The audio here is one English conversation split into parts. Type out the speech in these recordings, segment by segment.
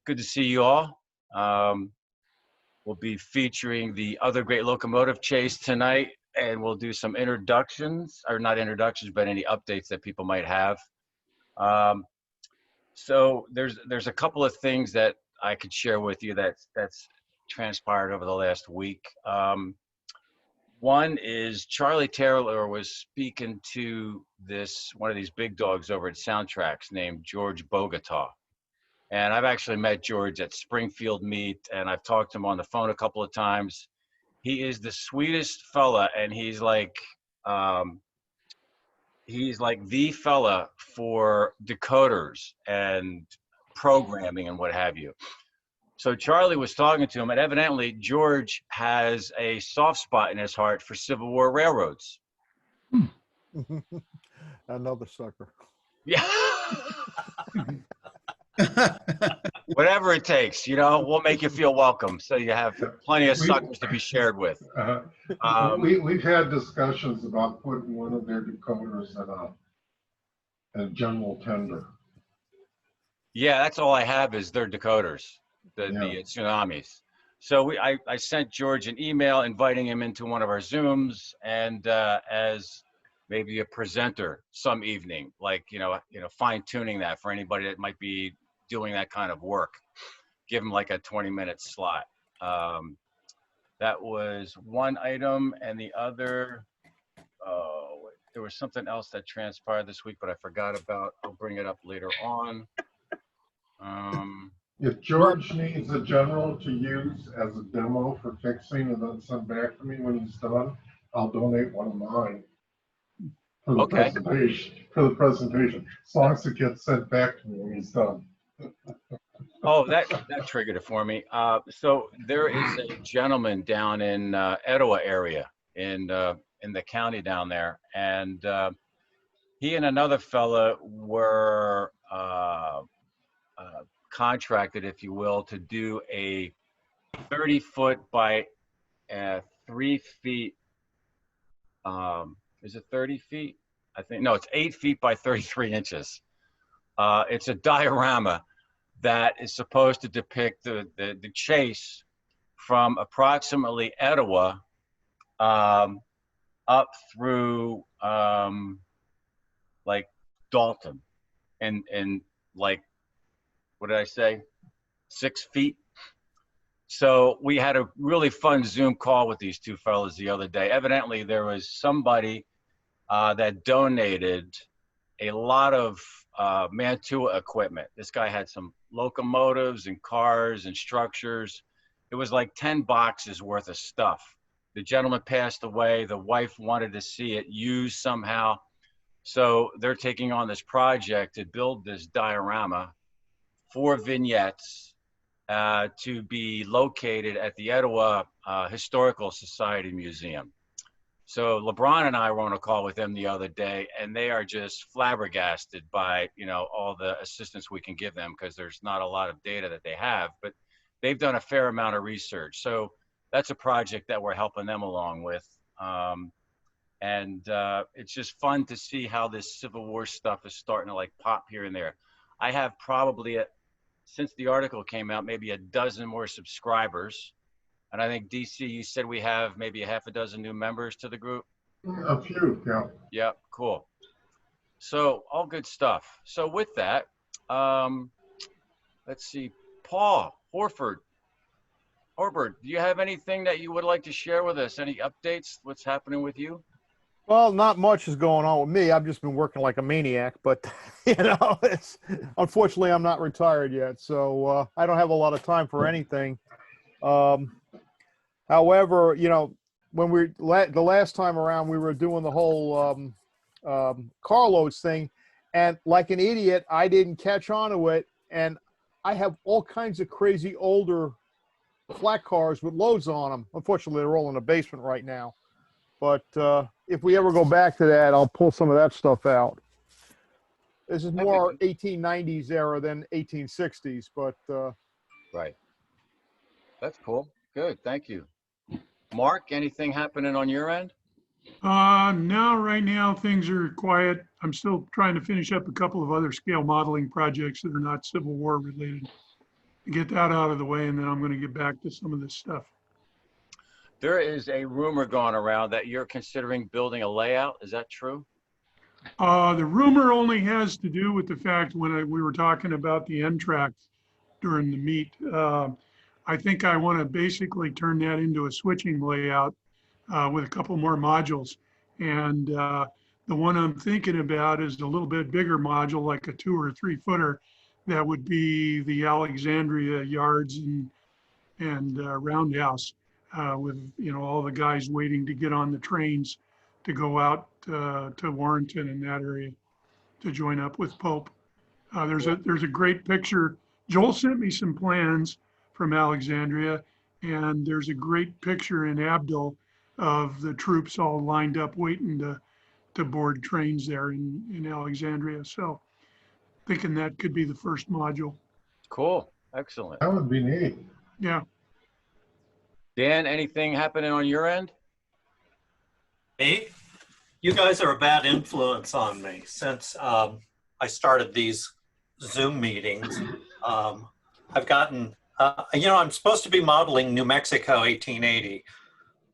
Good to see you all. We'll be featuring the Other Great Locomotive Chase tonight, and we'll do some introductions, or not introductions, but any updates that people might have. So there's a couple of things that I could share with you that's transpired over the last week. One is Charlie Taylor was speaking to one of these big dogs over at Soundtracks named George Bogota. And I've actually met George at Springfield Meet, and I've talked to him on the phone a couple of times. He is the sweetest fella, and he's like the fella for decoders and programming and what have you. So Charlie was talking to him, and evidently George has a soft spot in his heart for Civil War railroads. Another sucker. Yeah. Whatever it takes, we'll make you feel welcome. So you have plenty of suckers to be shared with. We've had discussions about putting one of their decoders in a general tender. Yeah, that's all I have is their decoders, the tsunamis. So I sent George an email inviting him into one of our Zooms and as maybe a presenter some evening, like fine tuning that for anybody that might be doing that kind of work. Give him like a 20-minute slot. That was one item, and the other, there was something else that transpired this week, but I forgot about. I'll bring it up later on. If George needs a general to use as a demo for fixing and then send back to me when he's done, I'll donate one of mine for the presentation. As long as it gets sent back to me when he's done. Oh, that triggered it for me. So there is a gentleman down in Etowah area in the county down there, and he and another fella were contracted, if you will, to do a 30-foot by 3 feet. Is it 30 feet? I think no, it's 8 feet by 33 inches. It's a diorama that is supposed to depict the chase from approximately Etowah up through like Dalton and like, what did I say? 6 feet. So we had a really fun Zoom call with these two fellas the other day. Evidently there was somebody that donated a lot of Mantua equipment. This guy had some locomotives and cars and structures. It was like 10 boxes worth of stuff. The gentleman passed away. The wife wanted to see it used somehow. So they're taking on this project to build this diorama, 4 vignettes to be located at the Etowah Historical Society Museum. So LeBron and I were on a call with them the other day, and they are just flabbergasted by, all the assistance we can give them, because there's not a lot of data that they have, but they've done a fair amount of research. So that's a project that we're helping them along with. It's just fun to see how this Civil War stuff is starting to like pop here and there. I have probably, since the article came out, maybe a dozen more subscribers. And I think, DC, you said we have maybe a half a dozen new members to the group? A few, yeah. Yeah, cool. So all good stuff. So with that, let's see, Paul Horford, do you have anything that you would like to share with us? Any updates? What's happening with you? Well, not much is going on with me. I've just been working like a maniac, but unfortunately I'm not retired yet, so I don't have a lot of time for anything. However, when the last time around, we were doing the whole carloads thing, and like an idiot, I didn't catch on to it, and I have all kinds of crazy older flat cars with loads on them. Unfortunately, they're all in the basement right now. But if we ever go back to that, I'll pull some of that stuff out. This is more 1890s era than 1860s, but right. That's cool. Good. Thank you. Mark, anything happening on your end? No, right now things are quiet. I'm still trying to finish up a couple of other scale modeling projects that are not Civil War related. Get that out of the way, and then I'm going to get back to some of this stuff. There is a rumor going around that you're considering building a layout. Is that true? The rumor only has to do with the fact when we were talking about the end tracks during the meet. I think I want to basically turn that into a switching layout with a couple more modules. And the one I'm thinking about is a little bit bigger module, like a 2 or 3 footer. That would be the Alexandria yards and roundhouse with, you know, all the guys waiting to get on the trains to go out to Warrenton in that area to join up with Pope. There's a great picture. Joel sent me some plans from Alexandria, and there's a great picture in Abdel of the troops all lined up waiting to board trains there in Alexandria. So thinking that could be the first module. Cool. Excellent. That would be neat. Yeah. Dan, anything happening on your end? Me? You guys are a bad influence on me since I started these Zoom meetings. I've gotten, you know, I'm supposed to be modeling New Mexico 1880,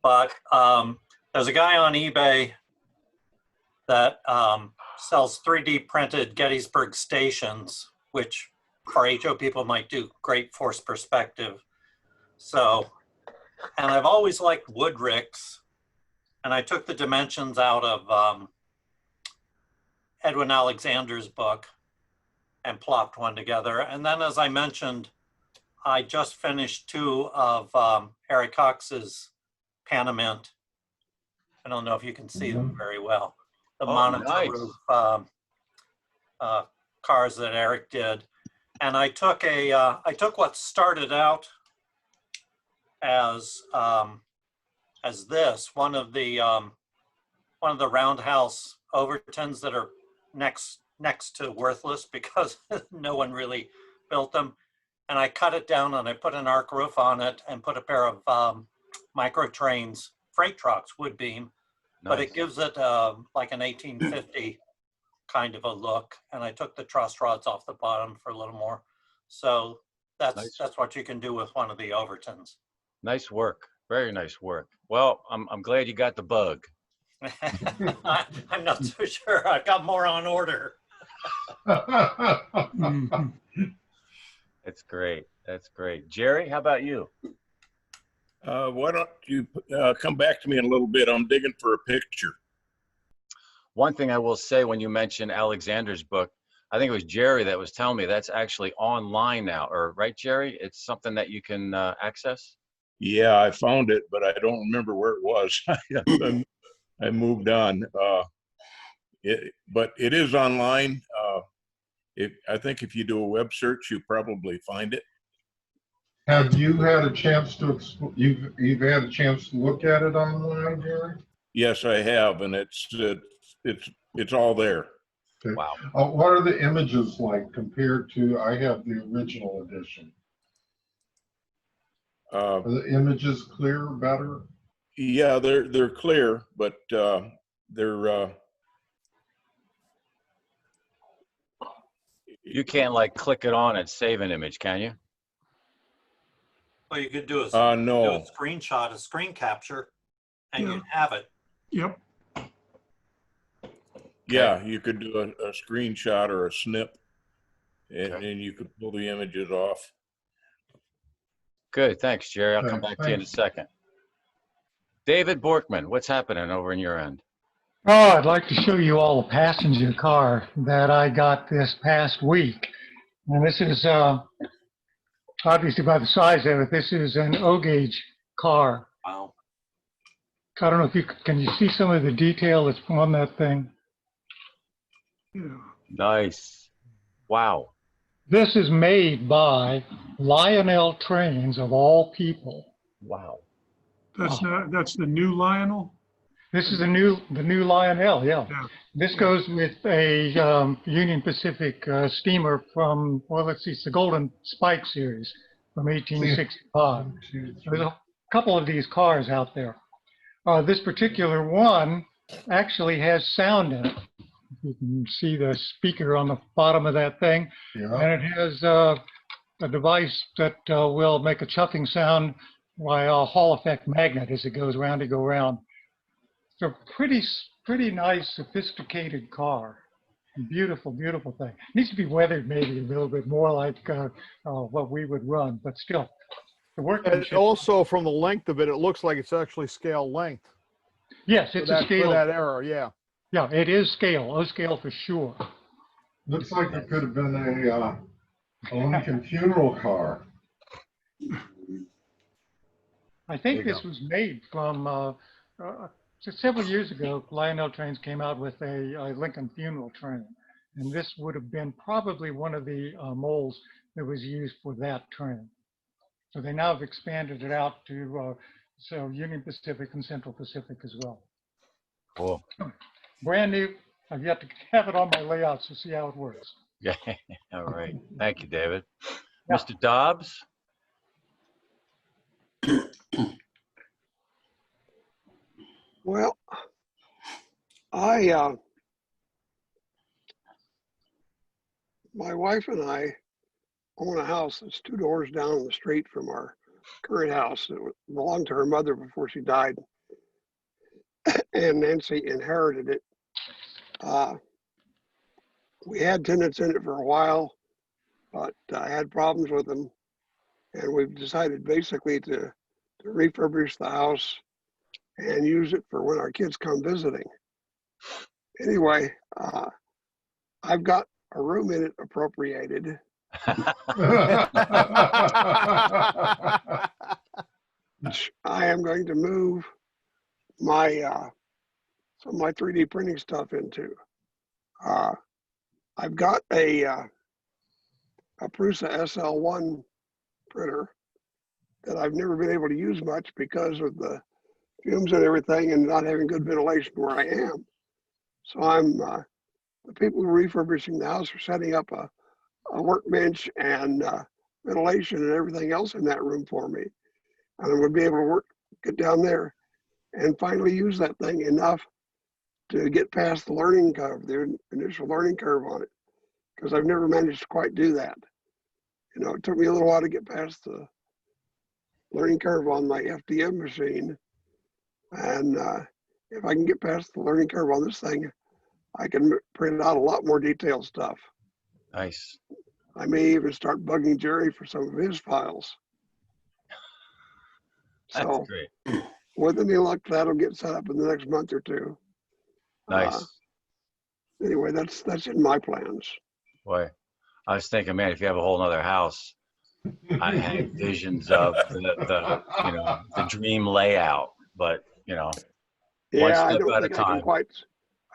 but there's a guy on eBay that sells 3D printed Gettysburg stations, which for HO people might do great force perspective. So, and I've always liked wood ricks, and I took the dimensions out of Edwin Alexander's book and plopped one together. And then, as I mentioned, I just finished 2 of Harry Cox's Panamint. I don't know if you can see them very well. The monitor roof cars that Eric did. And I took what started out as this, one of the roundhouse Overtons that are next to worthless because no one really built them. And I cut it down and I put an arc roof on it and put a pair of micro trains, freight trucks, wood beam, but it gives it like an 1850 kind of a look. And I took the truss rods off the bottom for a little more. So that's what you can do with one of the Overtons. Nice work. Very nice work. Well, I'm glad you got the bug. I'm not so sure. I've got more on order. Mhm. That's great. That's great. Gerry, how about you? Why don't you come back to me in a little bit? I'm digging for a picture. One thing I will say when you mentioned Alexander's book, I think it was Gerry that was telling me that's actually online now, or right, Gerry? It's something that you can access? Yeah, I found it, but I don't remember where it was. I moved on. But it is online. I think if you do a web search, you probably find it. Have you had a chance to, you've had a chance to look at it online, Gerry? Yes, I have, and it's all there. Okay. Wow. What are the images like compared to, I have the original edition. Are the images clear, better? Yeah, they're clear, but they're You can't like click it on and save an image, can you? Well, you could do a, no. do a screenshot, a screen capture, and Yeah. you'd have it. Yep. Yeah, you could do a screenshot or a snip, and then you could pull the images off. Good. Thanks, Gerry. I'll come Okay, back to you in a second. David Borkman, what's happening over in your end? Oh, I'd like to show you all a passenger car that I got this past week. And this is, obviously by the size of it, this is an O-gauge car. Wow. I don't know if can you see some of the detail that's on that thing? Yeah. Nice. Wow. This is made by Lionel Trains, of all people. Wow. That's the new Lionel. This is the new Lionel, yeah. Yeah. This goes with a Union Pacific steamer from, well, let's see, it's the Golden Spike series from 1865. There's a couple of these cars out there. This particular one actually has sound in it. You can see the speaker on the bottom of that thing. Yeah. And it has a device that will make a chuffing sound by a Hall effect magnet as it goes round to go round. It's a pretty nice, sophisticated car. Beautiful, beautiful thing. Needs to be weathered maybe a little bit more like what we would run, but still, the And workmanship. also from the length of it, it looks like it's actually scale length. Yes, it's a For scale. that era, yeah. Yeah, it is scale. O scale for sure. Looks like it could have been a Lincoln funeral car. I think this was made from several years ago. Lionel Trains came out with a Lincoln funeral train, and this would have been probably one of the molds that was used for that train. So they now have expanded it out to so Union Pacific and Central Pacific as well. Cool. Brand new. I've yet to have it on my layouts to see how it works. Yeah. All right. Thank you, David. Yeah. Mr. Dobbs? Well, my wife and I own a house that's 2 doors down the street from our current house. It belonged to her mother before she died, and Nancy inherited it. We had tenants in it for a while, but I had problems with them, and we've decided basically to refurbish the house and use it for when our kids come visiting. Anyway, I've got a room in it appropriated. Which I am going to move my some of my 3D printing stuff into. I've got a Prusa SL1 printer that I've never been able to use much because of the fumes and everything and not having good ventilation where I am. So I'm the people who are refurbishing the house are setting up a workbench and ventilation and everything else in that room for me. And I'm going to be able to get down there and finally use that thing enough to get past the learning curve, the initial learning curve on it, because I've never managed to quite do that. You know, it took me a little while to get past the learning curve on my FDM machine. And if I can get past the learning curve on this thing, I can print out a lot more detailed stuff. Nice. I may even start bugging Gerry for some of his files. That's So great. with any luck, that'll get set up in the next month or two. Nice. Anyway, that's in my plans. Boy, I was thinking, man, if you have a whole other house, I had visions of the dream layout, but one Yeah, I step don't at a think I can time. quite.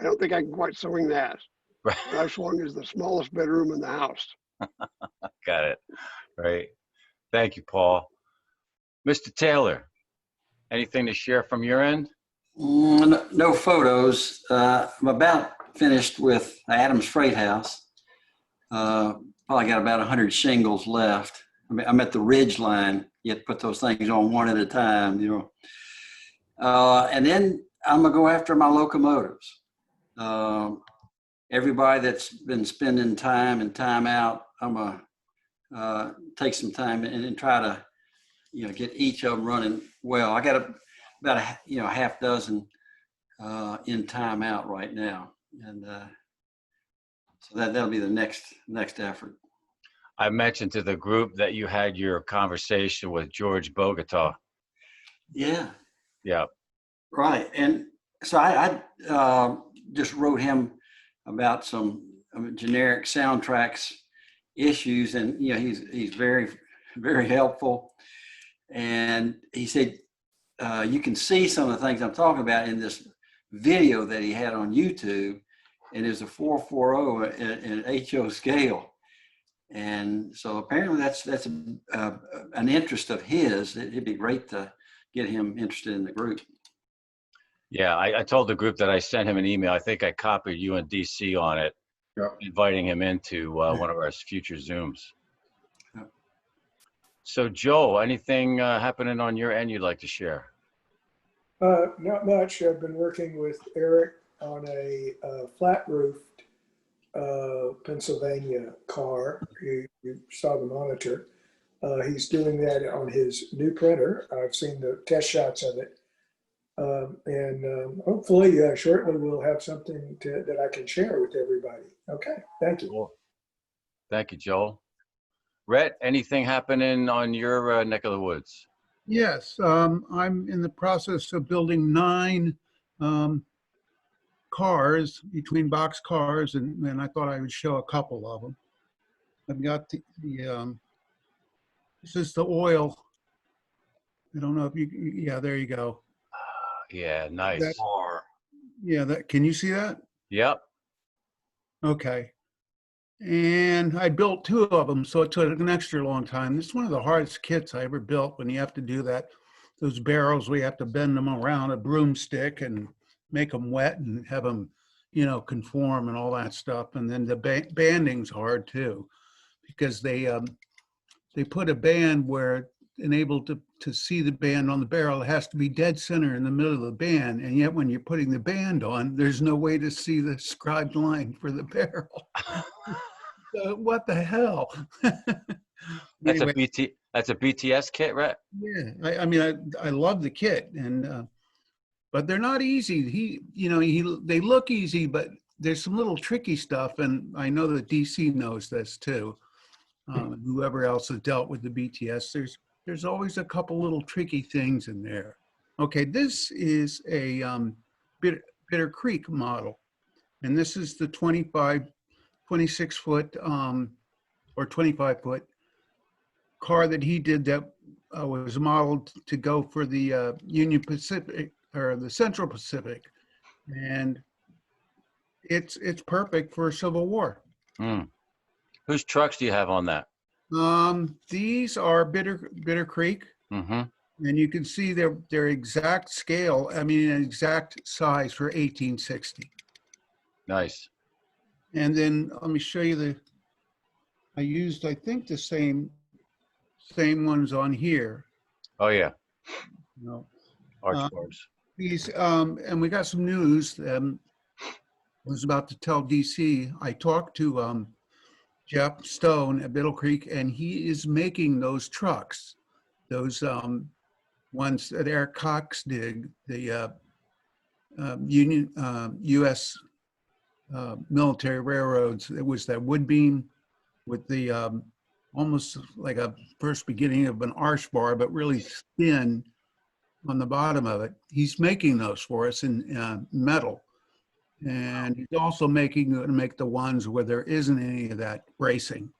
I don't think I can quite swing that. Right. What I've swung is the smallest bedroom in the house. Got it. Right. Thank you, Paul. Mr. Taylor, anything to share from your end? No photos. I'm about finished with Adams Freight House. Probably got about 100 shingles left. I'm at the ridge line. You have to put those things on one at a time, and then I'm gonna go after my locomotives. Everybody that's been spending time and time out, I'm gonna take some time and try to, get each of them running well. I got about a half dozen in time out right now, and so that'll be the next effort. I mentioned to the group that you had your conversation with George Bogota. Yeah. Yeah. Right. And so I just wrote him about some generic soundtracks issues, and he's very, very helpful. And he said, you can see some of the things I'm talking about in this video that he had on YouTube, and it's a 4/4 in HO scale. And so apparently that's an interest of his. It'd be great to get him interested in the group. Yeah, I told the group that I sent him an email. I think I copied you and DC on it, inviting him into one of our future Zooms. Yeah. So Joe, anything happening on your end you'd like to share? Not much. I've been working with Eric on a flat roofed Pennsylvania car. You saw the monitor. He's doing that on his new printer. I've seen the test shots of it. Hopefully shortly we'll have something that I can share with everybody. Okay, thank you. Cool. Thank you, Joel. Rhett, anything happening on your neck of the woods? Yes, I'm in the process of building 9 cars between box cars, and I thought I would show a couple of them. I've got this is the oil. I don't know if yeah, there you go. Yeah, nice. Can you see that? Yep. Okay. And I built 2 of them, so it took an extra long time. This is one of the hardest kits I ever built when you have to do that. Those barrels, we have to bend them around a broomstick and make them wet and have them, conform and all that stuff. And then the banding's hard too, because they put a band where enabled to see the band on the barrel. It has to be dead center in the middle of the band. And yet when you're putting the band on, there's no way to see the scribed line for the barrel. What the hell? That's Anyway, that's a BTS kit, right? Yeah, I mean, I love the kit, and but they're not easy. They look easy, but there's some little tricky stuff, and I know that DC knows this too. Whoever else has dealt with the BTS, there's always a couple little tricky things in there. Okay, this is a Bitter Creek model, and this is the 26 foot or 25 foot car that he did that was modeled to go for the Union Pacific or the Central Pacific, and it's perfect for Civil War. Whose trucks do you have on that? These are Bitter Creek, and you can see their exact scale. I mean, an exact size for 1860. Nice. And then let me show you I used, I think, the same ones on here. Oh yeah. Arch bars. These, and we got some news. I was about to tell DC. I talked to Jeff Stone at Bitter Creek, and he is making those trucks, those ones that Eric Cox did, the U.S. Military railroads. It was that wood beam with the almost like a first beginning of an arch bar, but really thin on the bottom of it. He's making those for us in metal. And he's also make the ones where there isn't any of that bracing.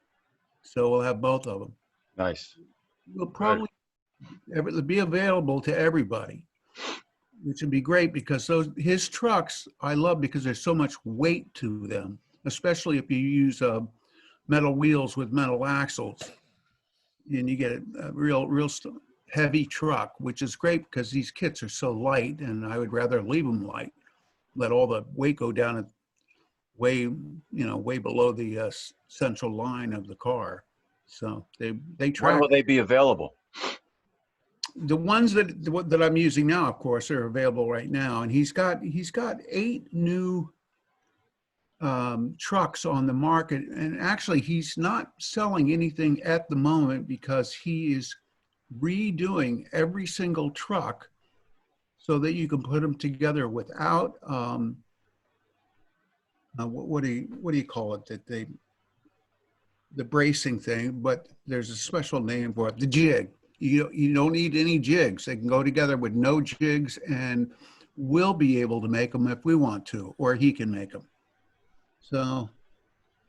So we'll have both of them. Nice. We'll probably be available to everybody, which would be great because his trucks I love because there's so much weight to them, especially if you use metal wheels with metal axles, and you get a real heavy truck, which is great because these kits are so light, and I would rather leave them light. Let all the weight go down way below the central line of the car. So they track. When will they be available? The ones that I'm using now, of course, are available right now. And he's got 8 new trucks on the market. And actually, he's not selling anything at the moment because he is redoing every single truck so that you can put them together without what do you call it? The bracing thing, but there's a special name for it, the jig. You don't need any jigs. They can go together with no jigs, and we'll be able to make them if we want to, or he can make them. So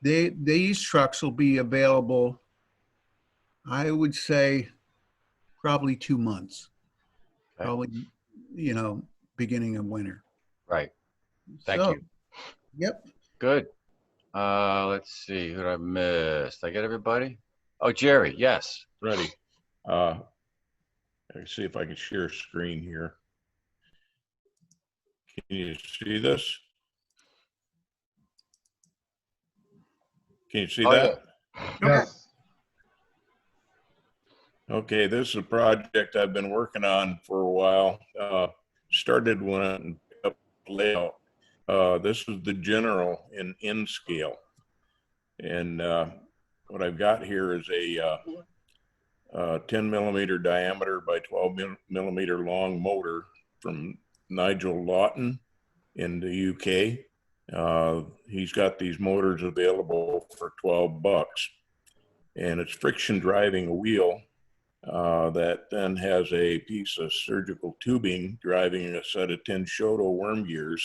these trucks will be available, I would say, probably 2 months. Okay. Probably, beginning of winter. Right. Thank you. Yep. Good. Let's see, who did I miss? Did I get everybody? Oh, Gerry, yes. Ready. Let me see if I can share screen here. Can you see this? Can you see that? Yeah. Yes. Okay, this is a project I've been working on for a while. started one up layout. This is the general in N scale. And what I've got here is a 10 millimeter diameter by 12 millimeter long motor from Nigel Lawton in the UK. He's got these motors available for $12, and it's friction driving a wheel that then has a piece of surgical tubing driving a set of 10 Shoto worm gears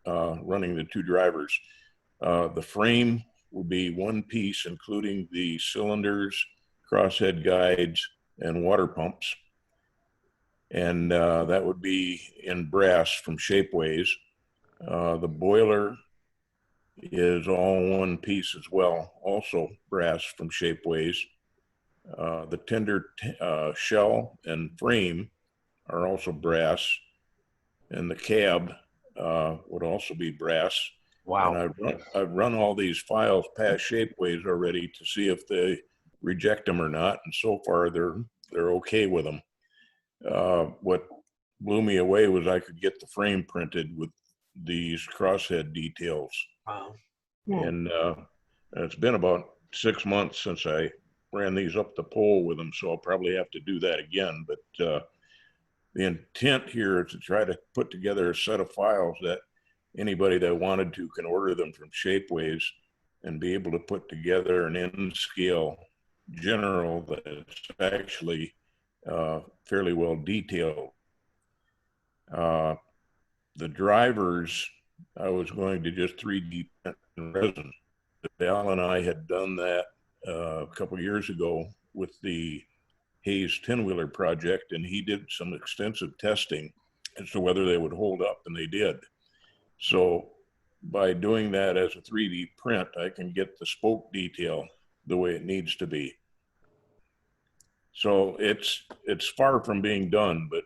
running the two drivers. The frame will be one piece, including the cylinders, crosshead guides, and water pumps. And that would be in brass from Shapeways. The boiler is all one piece as well, also brass from Shapeways. The tender shell and frame are also brass, and the cab would also be brass. Wow. And I've run all these files past Shapeways already to see if they reject them or not, and so far they're okay with them. What blew me away was I could get the frame printed with these crosshead details. Wow. And it's been about 6 months since I ran these up the pole with them, so I'll probably have to do that again. But the intent here is to try to put together a set of files that anybody that wanted to can order them from Shapeways and be able to put together an N-scale general that's actually fairly well detailed. The drivers, I was going to just 3D print in resin. Al and I had done that a couple years ago with the Hayes 10-wheeler project, and he did some extensive testing as to whether they would hold up, and they did. So by doing that as a 3D print, I can get the spoke detail the way it needs to be. So it's far from being done, but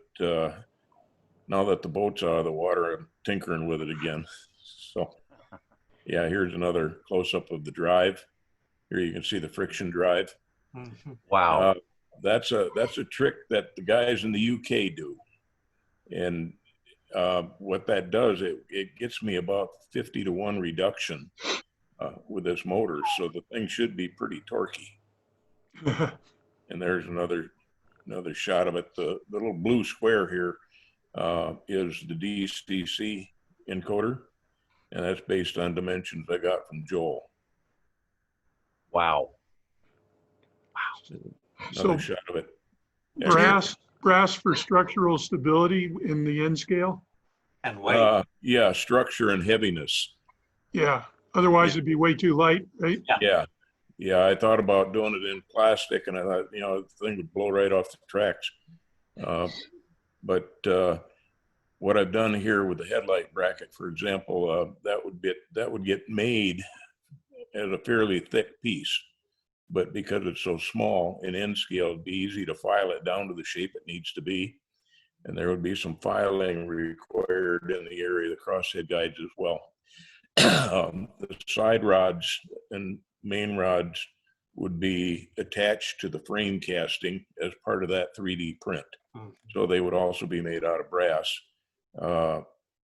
now that the boat's out of the water, I'm tinkering with it again. So yeah, here's another close-up of the drive. Here you can see the friction drive. Wow. That's a trick that the guys in the UK do. And what that does, it gets me about 50-to-1 reduction with this motor. So the thing should be pretty torquey. And there's another shot of it. The little blue square here is the DCC encoder, and that's based on dimensions I got from Joel. Wow. Another shot of it. Brass for structural stability in the N scale? And weight. Yeah, structure and heaviness. Yeah, otherwise it'd be way too light, right? Yeah, I thought about doing it in plastic, and I thought, the thing would blow right off the tracks. But what I've done here with the headlight bracket, for example, that would get made as a fairly thick piece. But because it's so small in N scale, it'd be easy to file it down to the shape it needs to be. And there would be some filing required in the area of the crosshead guides as well. The side rods and main rods would be attached to the frame casting as part of that 3D print. So they would also be made out of brass.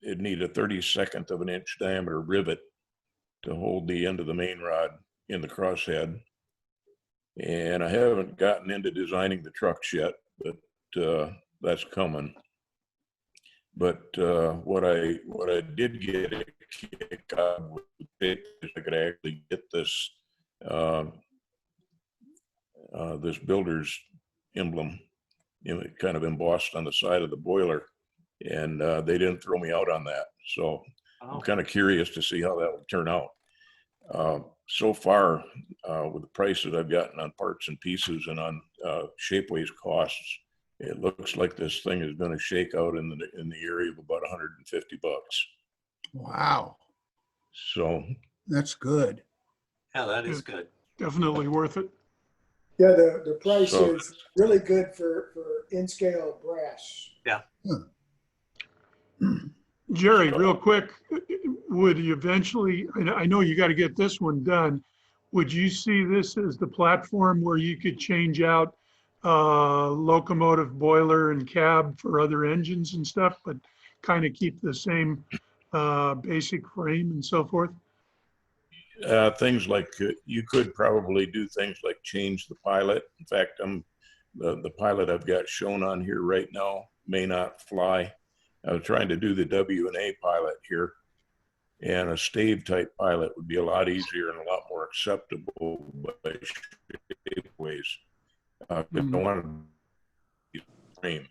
It'd need a 32nd of an inch diameter rivet to hold the end of the main rod in the crosshead. And I haven't gotten into designing the trucks yet, but that's coming. But what I did get a kick out with it is I could actually get this this builder's emblem, kind of embossed on the side of the boiler, and they didn't throw me out on that. So I'm kind of curious to see how that will turn out. So far, with the prices I've gotten on parts and pieces and on Shapeways costs, it looks like this thing is going to shake out in the area of about $150. Wow. So that's good. Yeah, that is good. Definitely worth it. Yeah, the price is really good for in-scale brass. Yeah. Gerry, real quick, would you eventually, I know you got to get this one done, would you see this as the platform where you could change out locomotive boiler and cab for other engines and stuff, but kind of keep the same basic frame and so forth? Things like you could probably do things like change the pilot. In fact, the pilot I've got shown on here right now may not fly. I was trying to do the W&A pilot here, and a stave type pilot would be a lot easier and a lot more acceptable by shapeways. I want to frame,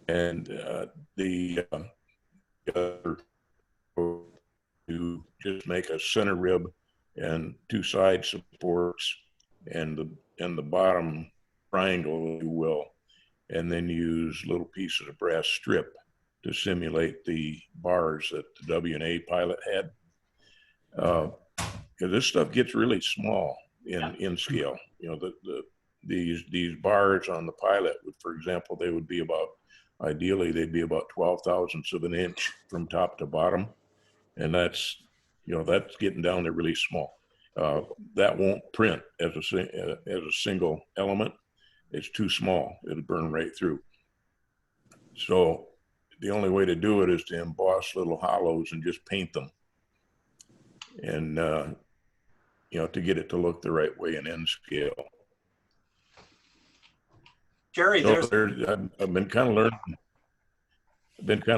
and the other to just make a center rib and two side supports and the bottom triangle, if you will, and then use little pieces of brass strip to simulate the bars that the W&A pilot had. Because this stuff gets really small in scale. You know, these bars on the pilot would, for example, they would be about, ideally they'd be about 12 thousandths of an inch from top to bottom. And that's, you know, that's getting down there really small. That won't print as a single element. It's too small. It'll burn right through. So the only way to do it is to emboss little hollows and just paint them. And, you know, to get it to look the right way in N scale. Gerry, so I've been kind of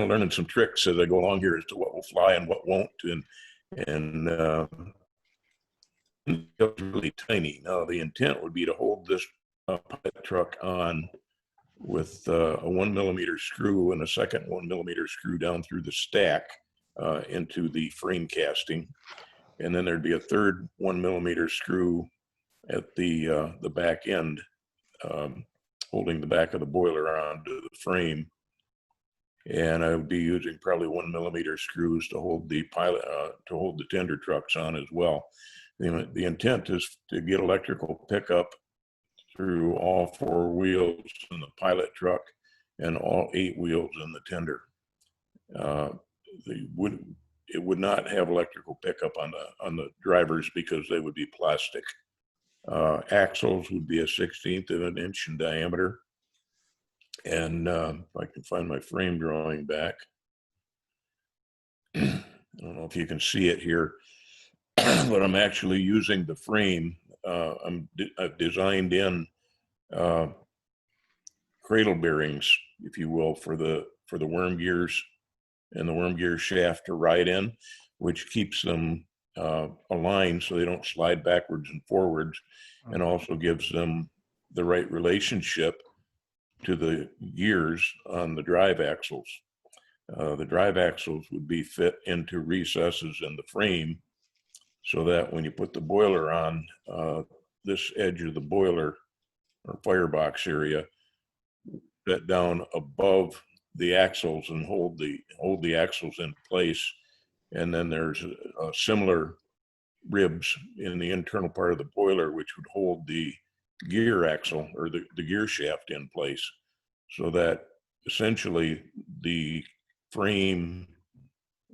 learning some tricks as I go along here as to what will fly and what won't. And it's really tiny. Now the intent would be to hold this pilot truck on with a 1 millimeter screw and a second 1 millimeter screw down through the stack into the frame casting, and then there'd be a third 1 millimeter screw at the back end, holding the back of the boiler onto the frame. And I would be using probably 1 millimeter screws to hold the pilot, to hold the tender trucks on as well. The intent is to get electrical pickup through all 4 wheels in the pilot truck and all 8 wheels in the tender. It would not have electrical pickup on the drivers because they would be plastic. Axles would be a 1/16 of an inch in diameter. And if I can find my frame drawing back, I don't know if you can see it here, but I'm actually using the frame. I've designed in cradle bearings, if you will, for the worm gears and the worm gear shaft to ride in, which keeps them aligned so they don't slide backwards and forwards, and also gives them the right relationship to the gears on the drive axles. The drive axles would be fit into recesses in the frame so that when you put the boiler on, this edge of the boiler or firebox area set down above the axles and hold the axles in place. And then there's similar ribs in the internal part of the boiler which would hold the gear axle or the gear shaft in place, so that essentially the frame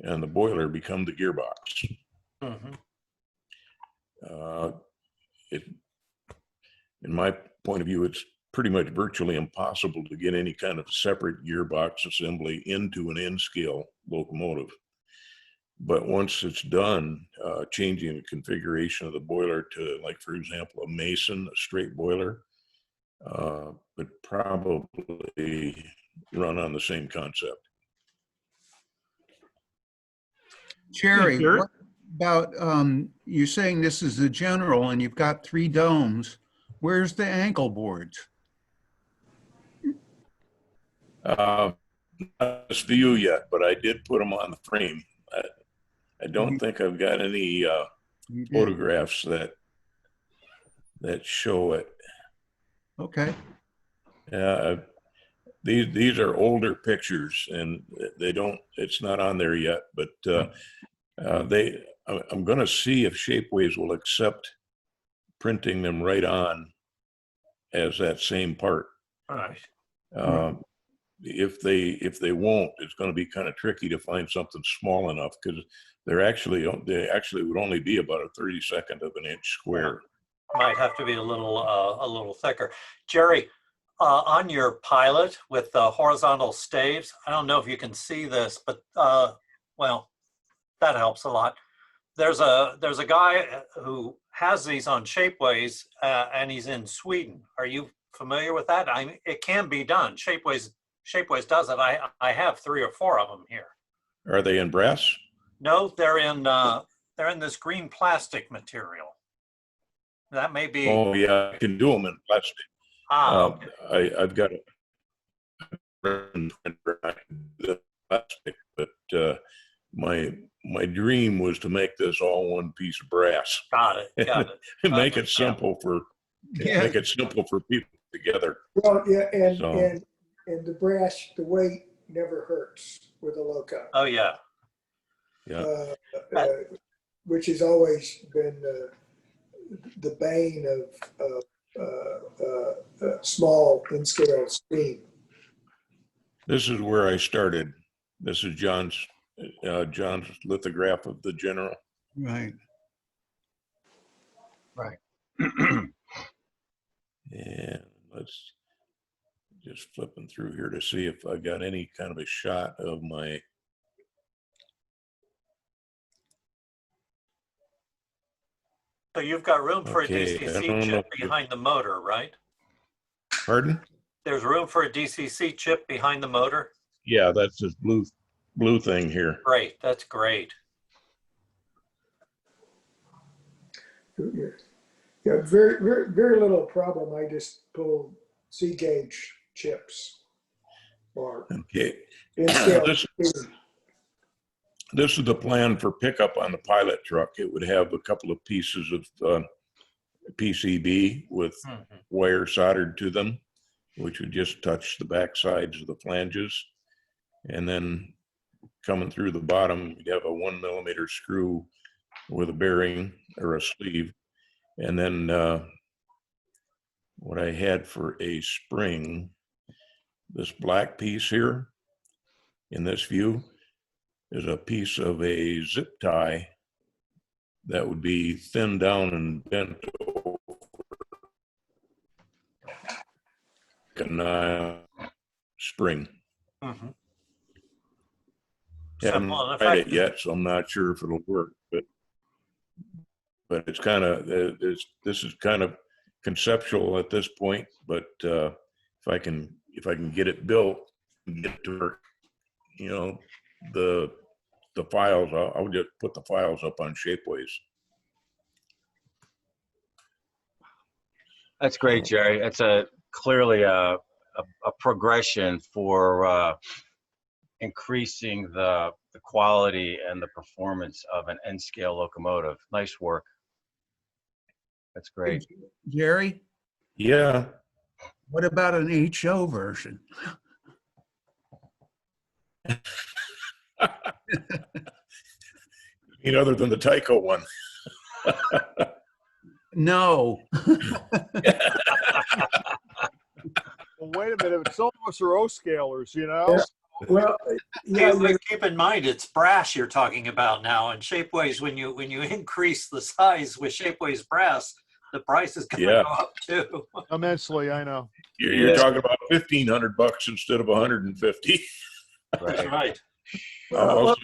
and the boiler become the gearbox. In my point of view, it's pretty much virtually impossible to get any kind of separate gearbox assembly into an N-scale locomotive. But once it's done, changing the configuration of the boiler to, like, for example, a Mason, a straight boiler, would probably run on the same concept. Gerry, what about, you're saying this is the general and you've got 3 domes. Where's the ankle boards? Not this view yet, but I did put them on the frame. I don't think I've got any photographs that show it. Okay. These are older pictures, and it's not on there yet, but I'm going to see if Shapeways will accept printing them right on as that same part. Right. If they won't, it's going to be kind of tricky to find something small enough, because they actually would only be about a 32nd of an inch square. might have to be a little thicker. Gerry, on your pilot with the horizontal staves, I don't know if you can see this, but well, that helps a lot. There's a guy who has these on Shapeways, and he's in Sweden. Are you familiar with that? I mean, it can be done. Shapeways does it. I have 3 or 4 of them here. Are they in brass? No, they're in this green plastic material. That may be. Oh yeah, I can do them in plastic. Okay. I've got the plastic, but my dream was to make this all one piece of brass. Got it. And make it simple for people together. Well, yeah, and the brass, the weight never hurts with a loco. Oh yeah. Yeah. Which has always been the bane of small in-scale steam. This is where I started. This is John's lithograph of the General. Right. And let's just flipping through here to see if I got any kind of a shot of my. So you've got room for a Okay, DCC chip behind the motor, right? Pardon? There's room for a DCC chip behind the motor? Yeah, that's this blue thing here. Great, that's great. Yeah, very little problem. I just pull C gauge chips or Okay. in-scale. This is the plan for pickup on the pilot truck. It would have a couple of pieces of PCB with wire soldered to them, which would just touch the back sides of the flanges. And then coming through the bottom, you'd have a 1 millimeter screw with a bearing or a sleeve. And then what I had for a spring, this black piece here in this view, is a piece of a zip tie that would be thinned down and bent over a spring. Mm-hmm. Haven't tried it yet, so I'm not sure if it'll work. But it's kind of this is kind of conceptual at this point. But if I can get it built and get to work, you know, the files, I'll just put the files up on Shapeways. That's great, Gerry. That's clearly a progression for increasing the quality and the performance of an N-scale locomotive. Nice work. That's great. Gerry? Yeah. What about an HO version? You know, other than the Tyco one. No. Well, wait a minute. Some of us are O-scalers, you know? Yeah. Well, yeah, But keep in mind, it's brass you're talking about now, and Shapeways, when you increase the size with Shapeways brass, the price is going to go up too. Immensely, I know. You're talking about $1,500 instead of 150. That's right. well,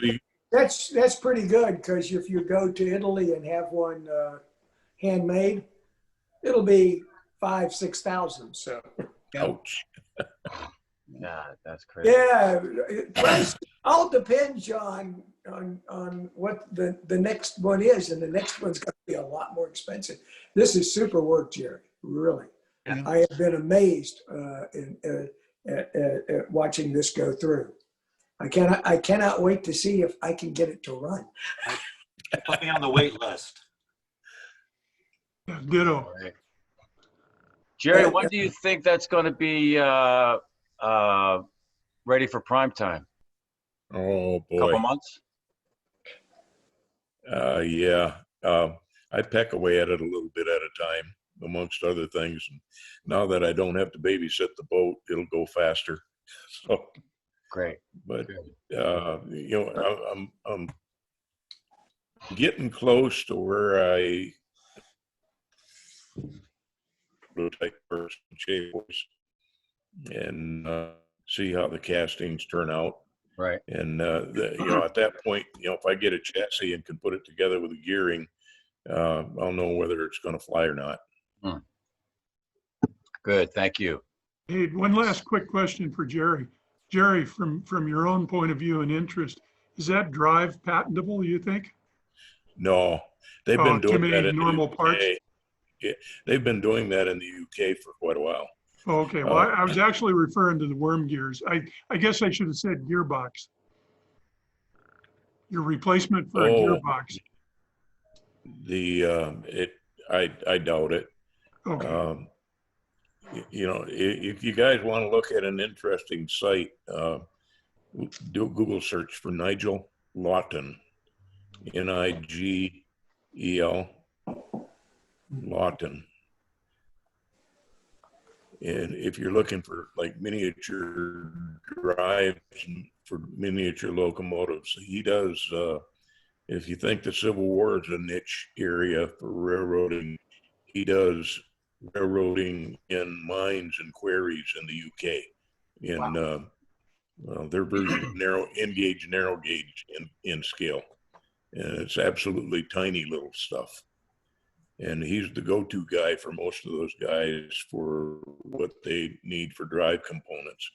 that's pretty good, because if you go to Italy and have one handmade, it'll be 5,000–6,000. So. Ouch. Yeah, that's crazy. Yeah, price all depends, John, on what the next one is, and the next one's going to be a lot more expensive. This is super work, Gerry. Really, yeah. I have been amazed at watching this go through. I cannot wait to see if I can get it to run. Put me on the wait list. Ditto. Right. Gerry, when do you think that's going to be ready for prime time? Oh boy. Couple months? Yeah. I peck away at it a little bit at a time, amongst other things. And now that I don't have to babysit the boat, it'll go faster. So great. But you know, I'm getting close to where prototype person shape and see how the castings turn out. Right. And at that point, if I get a chassis and can put it together with the gearing, I'll know whether it's going to fly or not. Good, thank you. Hey, one last quick question for Gerry. Gerry, from your own point of view and interest, is that drive patentable, you think? No, they've been too doing that many in normal the UK. parts? Yeah, they've been doing that in the UK for quite a while. Okay, well, I was actually referring to the worm gears. I guess I should have said gearbox. Your replacement for a gearbox. I doubt it. Okay. If you guys want to look at an interesting site, do a Google search for Nigel Lawton, Nigel Lawton. And if you're looking for like miniature drives for miniature locomotives, he does. If you think the Civil War is a niche area for railroading, he does railroading in mines and quarries in the UK. And they're very narrow gauge in scale. And it's absolutely tiny little stuff. And he's the go-to guy for most of those guys for what they need for drive components.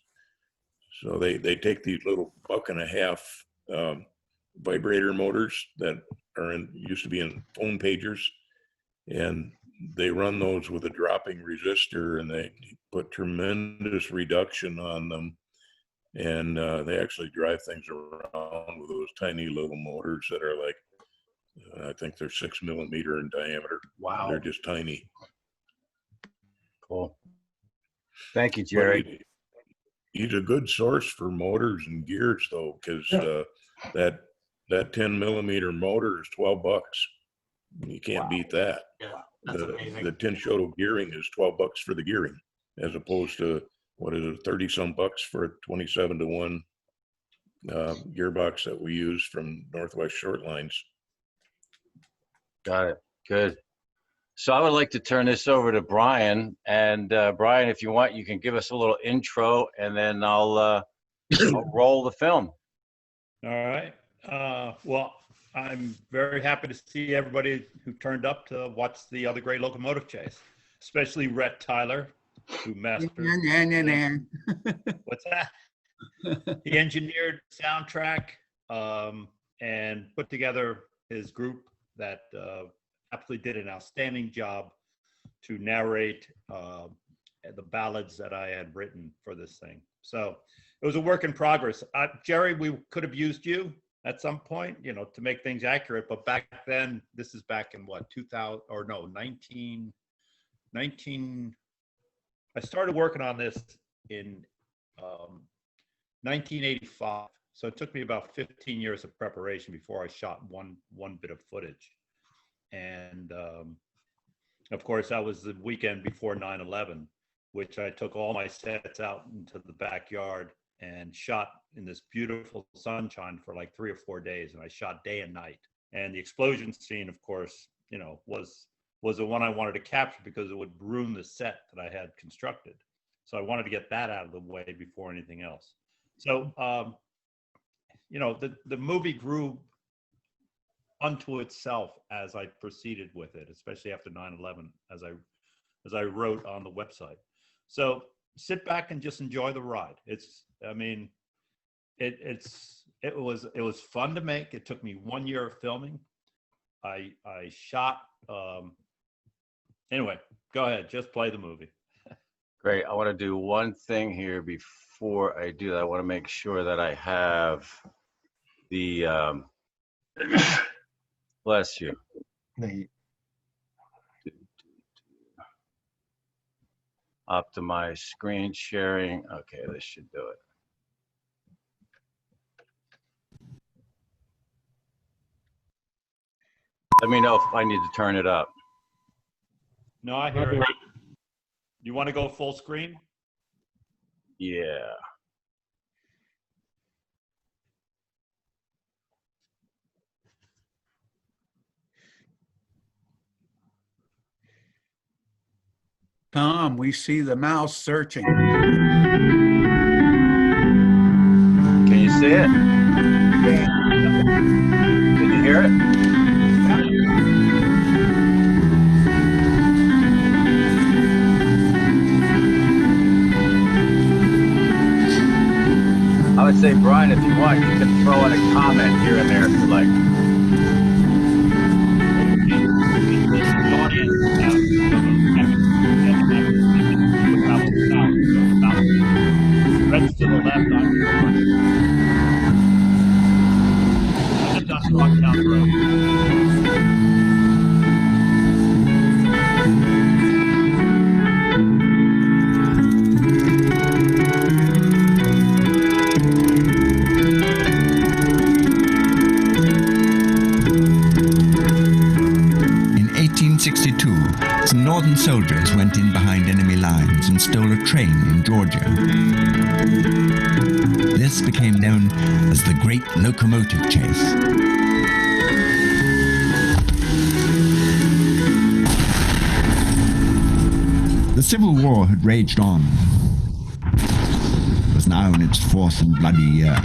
So they take these little $1.50 vibrator motors that used to be in phone pagers, and they run those with a dropping resistor, and they put tremendous reduction on them. And they actually drive things around with those tiny little motors that are like, I think they're 6 millimeter in diameter. Wow. They're just tiny. Cool. Thank you, Gerry. He's a good source for motors and gears though, because that 10 millimeter motor is $12. You can't beat that. Yeah, that's amazing. The 10 shuttle gearing is $12 for the gearing, as opposed to what is it, 30 some bucks for a 27-to-1 gearbox that we use from Northwest Short Lines. Got it. Good. So I would like to turn this over to Brian. And Brian, if you want, you can give us a little intro, and then I'll roll the film. All right. Well, I'm very happy to see everybody who turned up to watch the Other Great Locomotive Chase, especially Rhett Tyler, who mastered. What's that? He engineered soundtrack and put together his group that absolutely did an outstanding job to narrate the ballads that I had written for this thing. So it was a work in progress. Gerry, we could have used you at some point, to make things accurate, but back then, this is back in what, 2000, or no, 19, I started working on this in 1985. So it took me about 15 years of preparation before I shot one bit of footage. And of course, that was the weekend before 9/11, which I took all my sets out into the backyard and shot in this beautiful sunshine for like 3 or 4 days. And I shot day and night. And the explosion scene, of course, was the one I wanted to capture because it would ruin the set that I had constructed. So I wanted to get that out of the way before anything else. So, the movie grew unto itself as I proceeded with it, especially after 9/11, as I wrote on the website. So sit back and just enjoy the ride. It was fun to make. It took me 1 year of filming. I shot. Anyway, go ahead. Just play the movie. Great. I want to do one thing here before I do that. I want to make sure that I have the bless you. Optimize screen sharing. Okay, this should do it. Let me know if I need to turn it up. No, I hear it. You want to go full screen? Yeah. Tom, we see the mouse searching. Can you see it? Can you hear it? I would say, Brian, if you want, you can throw in a comment here and there if you like. Red's to the left, I'm to the right. And the dust rock down the road. In 1862, some northern soldiers went in behind enemy lines and stole a train in Georgia. This became known as the Great Locomotive Chase. The Civil War had raged on. It was now in its fourth and bloody year.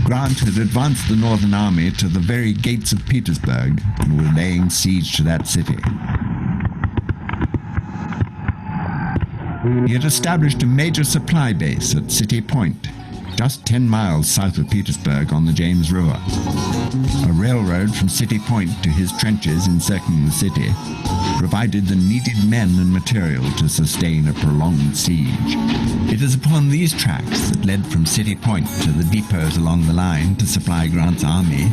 Grant had advanced the Northern Army to the very gates of Petersburg and were laying siege to that city. He had established a major supply base at City Point, just 10 miles south of Petersburg on the James River. A railroad from City Point to his trenches encircling the city provided the needed men and material to sustain a prolonged siege. It is upon these tracks that led from City Point to the depots along the line to supply Grant's army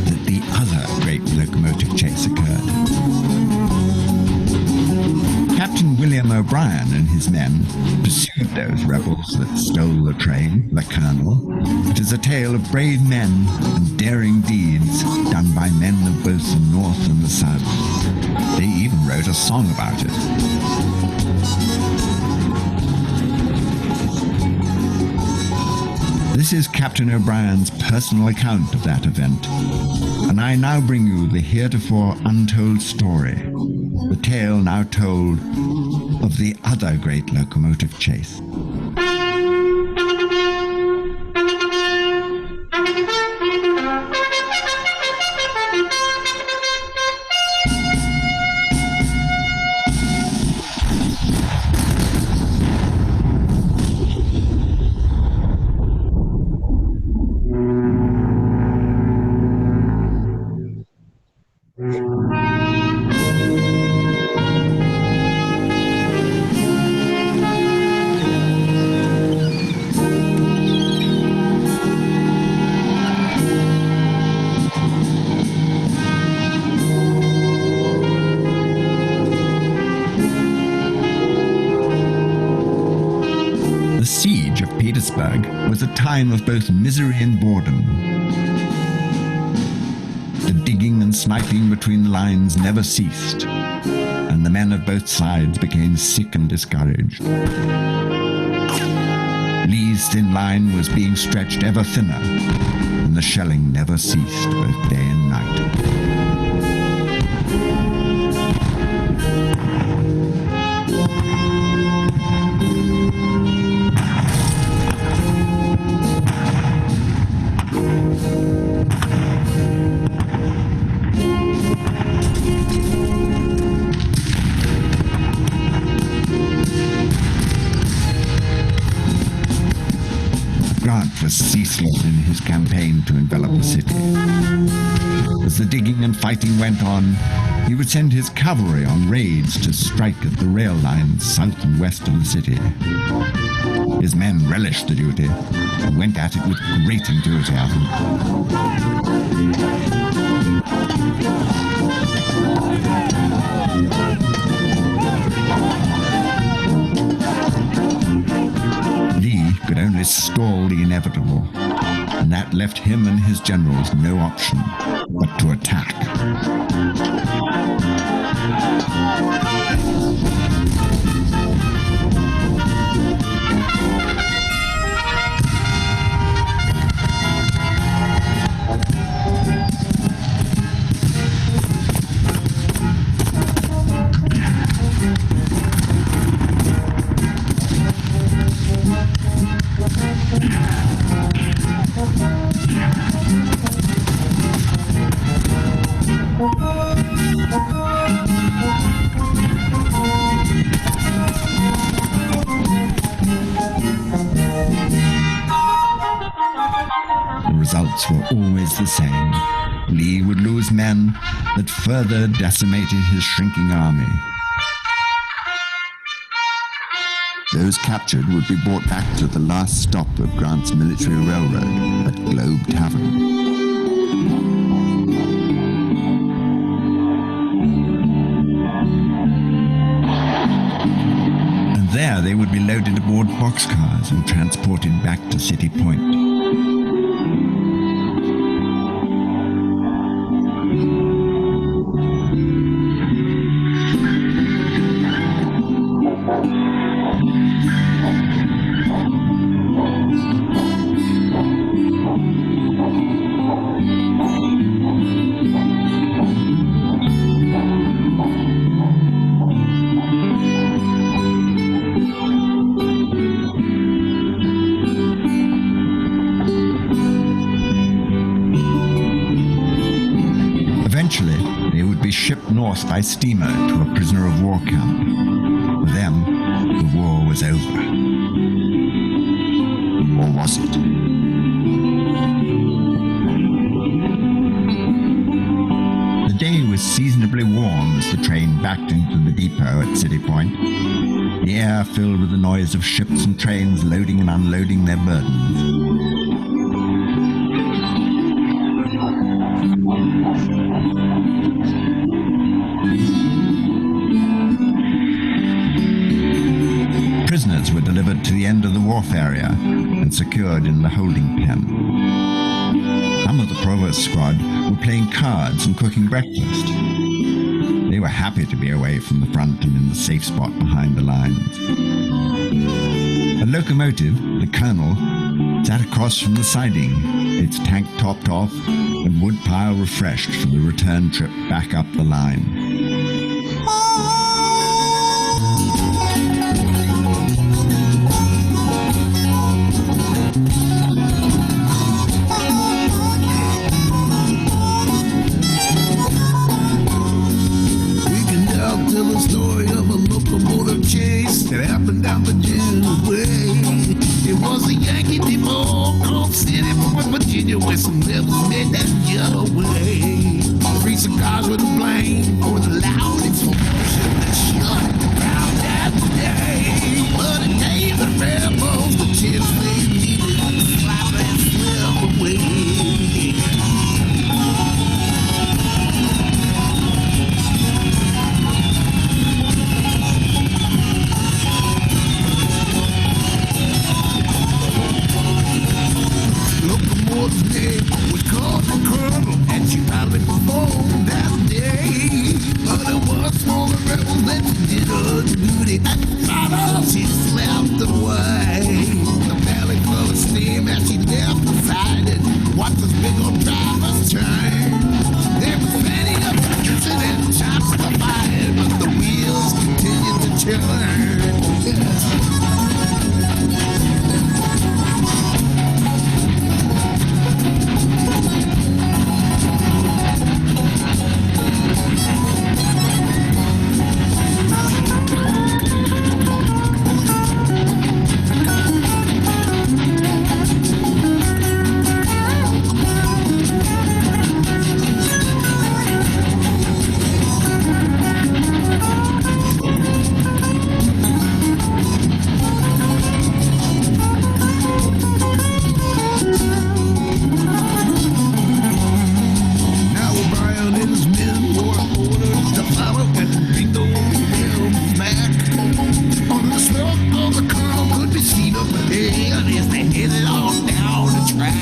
that the other great locomotive chase occurred. Captain William O'Brien and his men pursued those rebels that stole the train, the Colonel. It is a tale of brave men and daring deeds done by men of both the North and the South. They even wrote a song about it. This is Captain O'Brien's personal account of that event, and I now bring you the heretofore untold story, the tale now told of the other great locomotive chase. Petersburg was a time of both misery and boredom. The digging and sniping between the lines never ceased, and the men of both sides became sick and discouraged. Lee's thin line was being stretched ever thinner, and the shelling never ceased, both day and night. was ceaseless in his campaign to envelop the city. As the digging and fighting went on, he would send his cavalry on raids to strike at the rail lines south and west of the city. His men relished the duty and went at it with great enthusiasm. Lee could only stall the inevitable, and that left him and his generals no option but to attack. Results were always the same. Lee would lose men that further decimated his shrinking army. Those captured would be brought back to the last stop of Grant's military railroad at Globe Tavern. And there they would be loaded aboard boxcars and transported back to City Point. North by steamer to a prisoner of war camp. For them, the war was over. Or was it? The day was seasonably warm as the train backed into the depot at City Point, the air filled with the noise of ships and trains loading and unloading their burdens. Prisoners were delivered to the end of the wharf area and secured in the holding pen. Some of the provost squad were playing cards and cooking breakfast. They were happy to be away from the front and in the safe spot behind the lines. A locomotive, the Colonel, sat across from the siding, its tank topped off and woodpile refreshed for the return trip back up the line. That happened down Virginia way. It was a Yankee depot called City Point, Virginia, where some rebels made that getaway. 3 cigars with a blame for the loud explosion that shut down that day. But it gave the rebels the chance they needed to slap and slip away. We called the Colonel and she probably performed that day. But it was for the rebels that she did her duty. And father, she slept away. The belly full of steam as she left the side and watched this big old driver's turn. There was plenty of kissing and shots to fire, but the wheels continued to turn. follow and bring the wheel back. On the smoke of the colonel could be seen up ahead as they headed on down the track.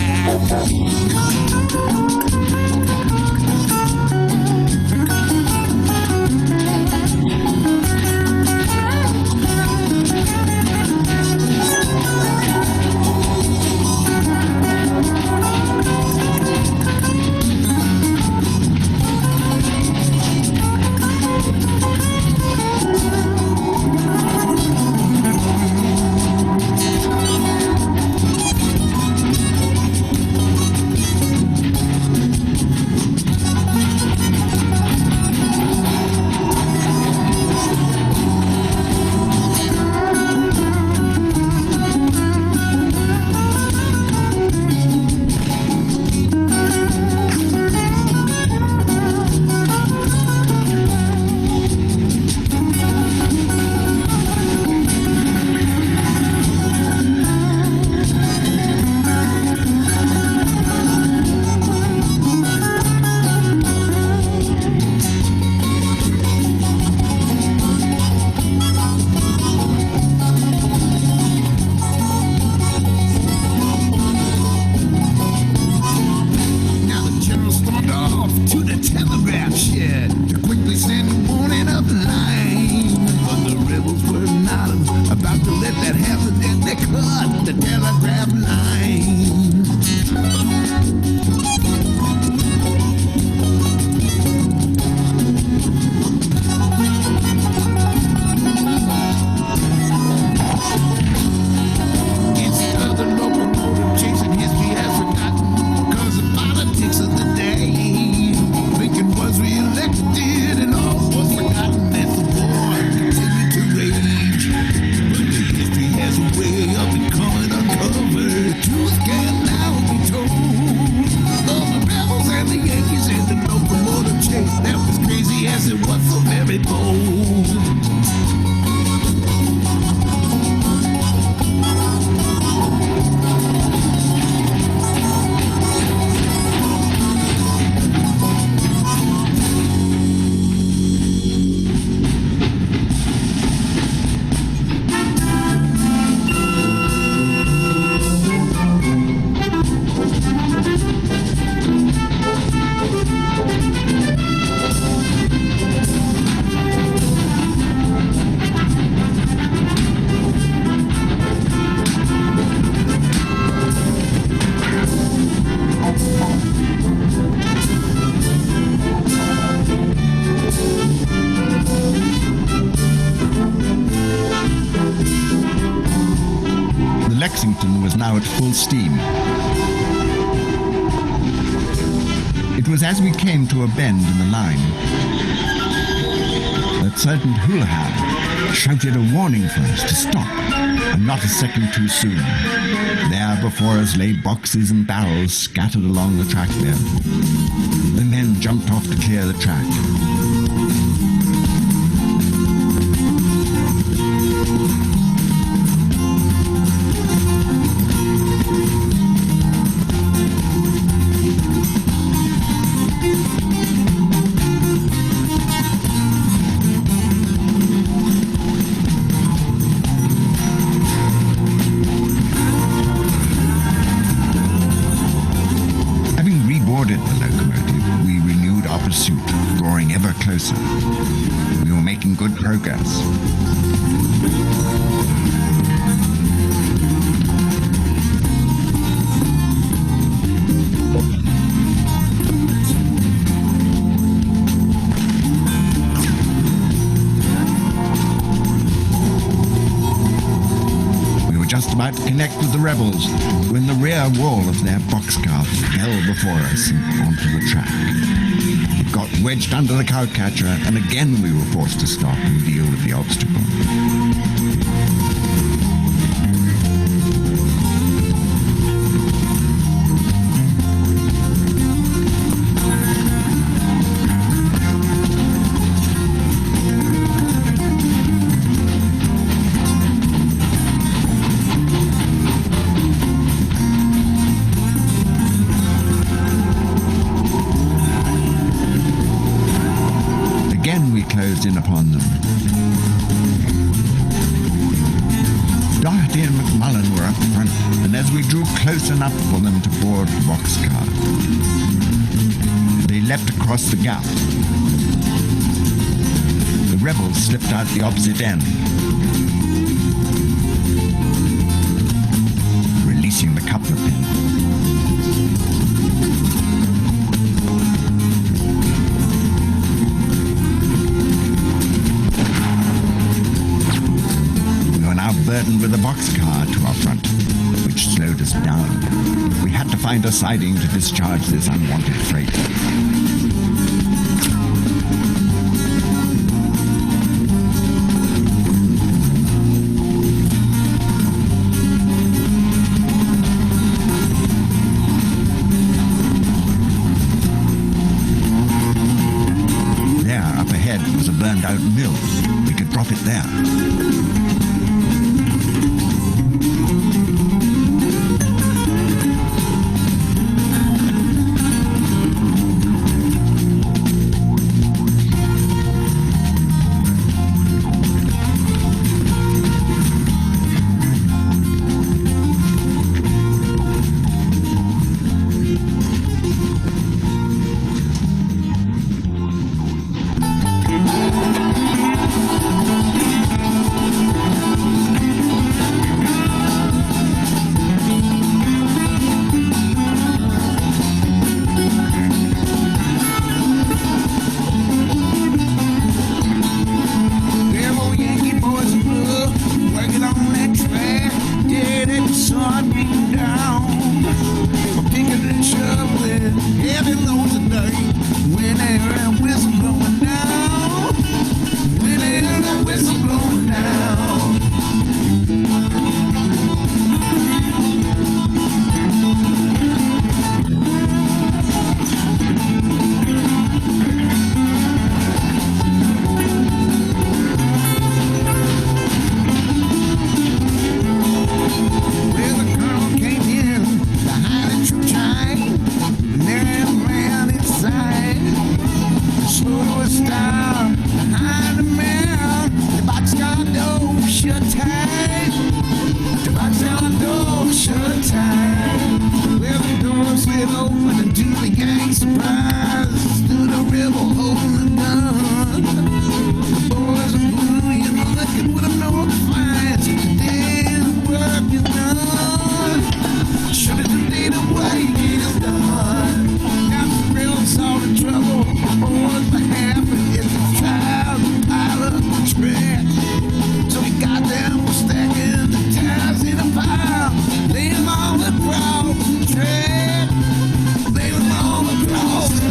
Was now at full steam. It was as we came to a bend in the line that certain hula-hound shouted a warning for us to stop, and not a second too soon. There before us lay boxes and barrels scattered along the track bed. The men jumped off to clear the track. Closer. We were making good progress. We were just about to connect with the rebels when the rear wall of their boxcar fell before us and onto the track. Got wedged under the cowcatcher, and again we were forced to stop and deal with the obstacle. Again we closed in upon them. Doherty and McMullen were up front, and as we drew close enough for them to board the boxcar, they leapt across the gap. The rebels slipped out the opposite end, releasing the coupler pin. Burdened with a boxcar to our front, which slowed us down. We had to find a siding to discharge this unwanted freight. There, up ahead, was a burned-out mill. We could drop it there. Lay 'em all across the track. Lay 'em all across the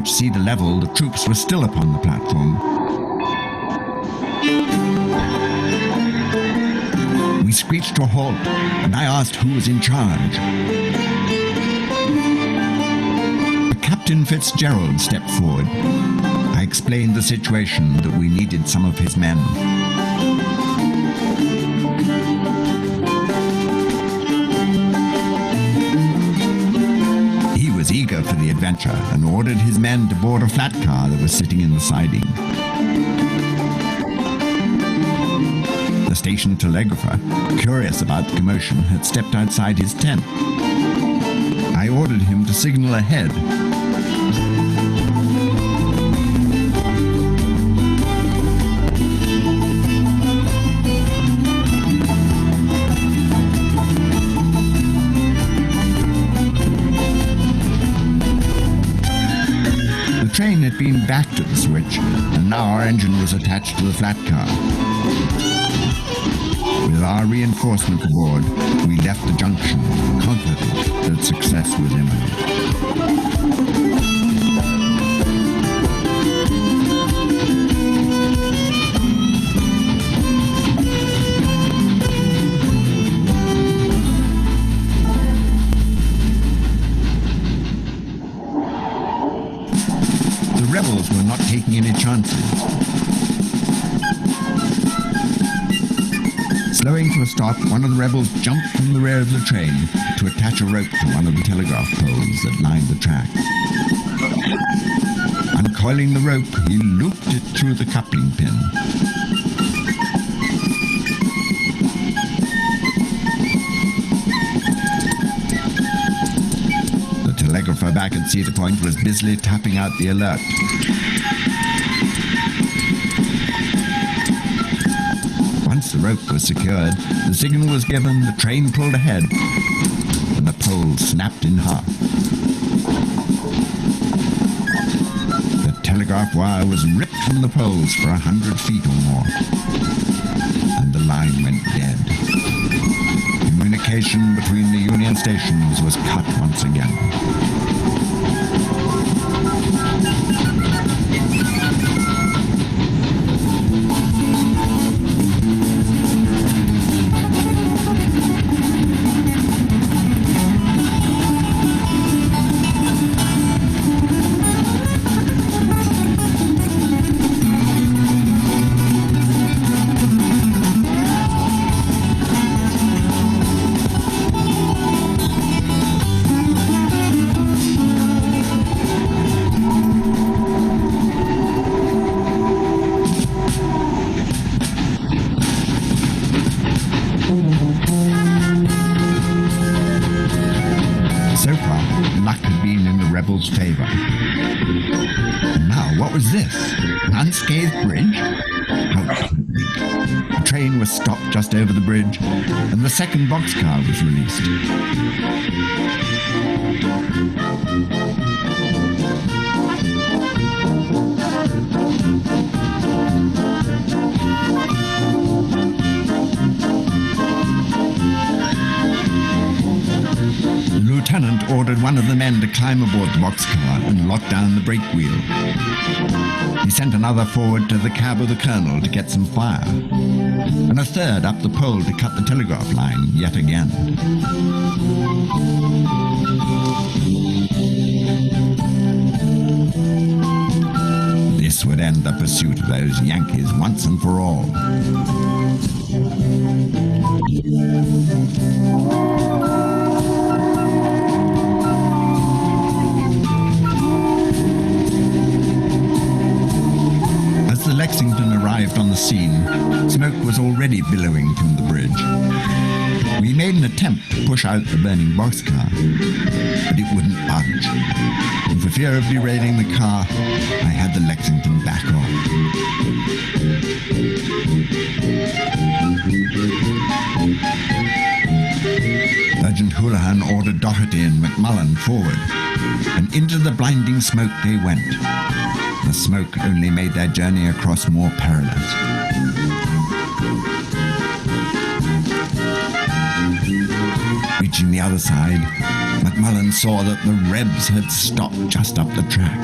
approached Cedar Level, the troops were still upon the platform. We screeched to a halt, and I asked who was in charge. Captain Fitzgerald stepped forward. I explained the situation, that we needed some of his men. He was eager for the adventure and ordered his men to board a flat car that was sitting in the siding. The station telegrapher, curious about the commotion, had stepped outside his tent. I ordered him to signal ahead. The train had been backed at the switch, and now our engine was attached to the flat car. With our reinforcement aboard, we left the junction, confident that success was imminent. The rebels were not taking any chances. Slowing to a stop, one of the rebels jumped from the rear of the train to attach a rope to one of the telegraph poles that lined the track. Uncoiling the rope, he looped it through the coupling pin. The telegrapher back at Cedar Point was busily tapping out the alert. Once the rope was secured, the signal was given, the train pulled ahead, and the pole snapped in half. The telegraph wire was ripped from the poles for 100 feet or more, and the line went dead. Communication between the Union stations was cut once again. So far, luck had been in the rebels' favor. And now, what was this? An unscathed bridge? How it couldn't be. The train was stopped just over the bridge, and the second boxcar was released. The lieutenant ordered one of the men to climb aboard the boxcar and lock down the brake wheel. He sent another forward to the cab of the colonel to get some fire, and a third up the pole to cut the telegraph line yet again. This would end the pursuit of those Yankees once and for all. As the Lexington arrived on the scene, smoke was already billowing from the bridge. We made an attempt to push out the burning boxcar, but it wouldn't budge. And for fear of derailing the car, I had the Lexington back off. Sergeant Houlihan ordered Doherty and McMullen forward, and into the blinding smoke they went. The smoke only made their journey across more perilous. Reaching the other side, McMullen saw that the Rebs had stopped just up the track.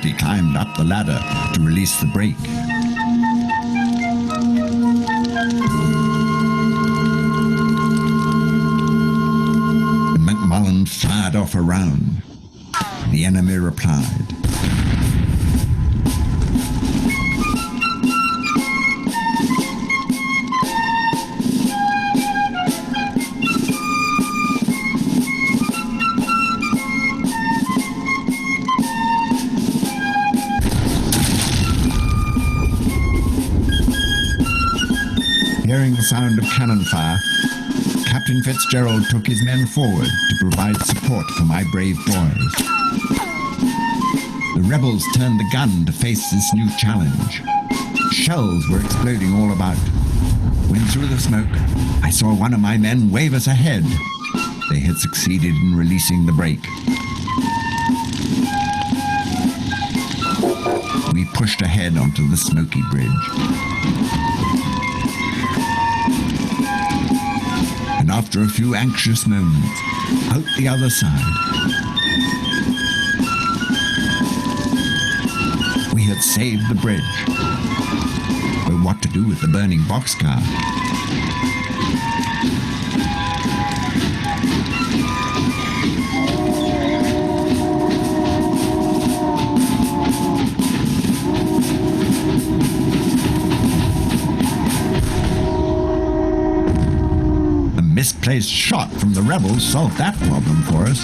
quickly climbed up the ladder to release the brake. McMullen fired off a round. The enemy replied. Hearing the sound of cannon fire, Captain Fitzgerald took his men forward to provide support for my brave boys. The rebels turned the gun to face this new challenge. Shells were exploding all about. When through the smoke, I saw one of my men wave us ahead. They had succeeded in releasing the brake. We pushed ahead onto the smoky bridge. And after a few anxious moments, out the other side, we had saved the bridge. But what to do with the burning boxcar? Misplaced shot from the rebels solved that problem for us.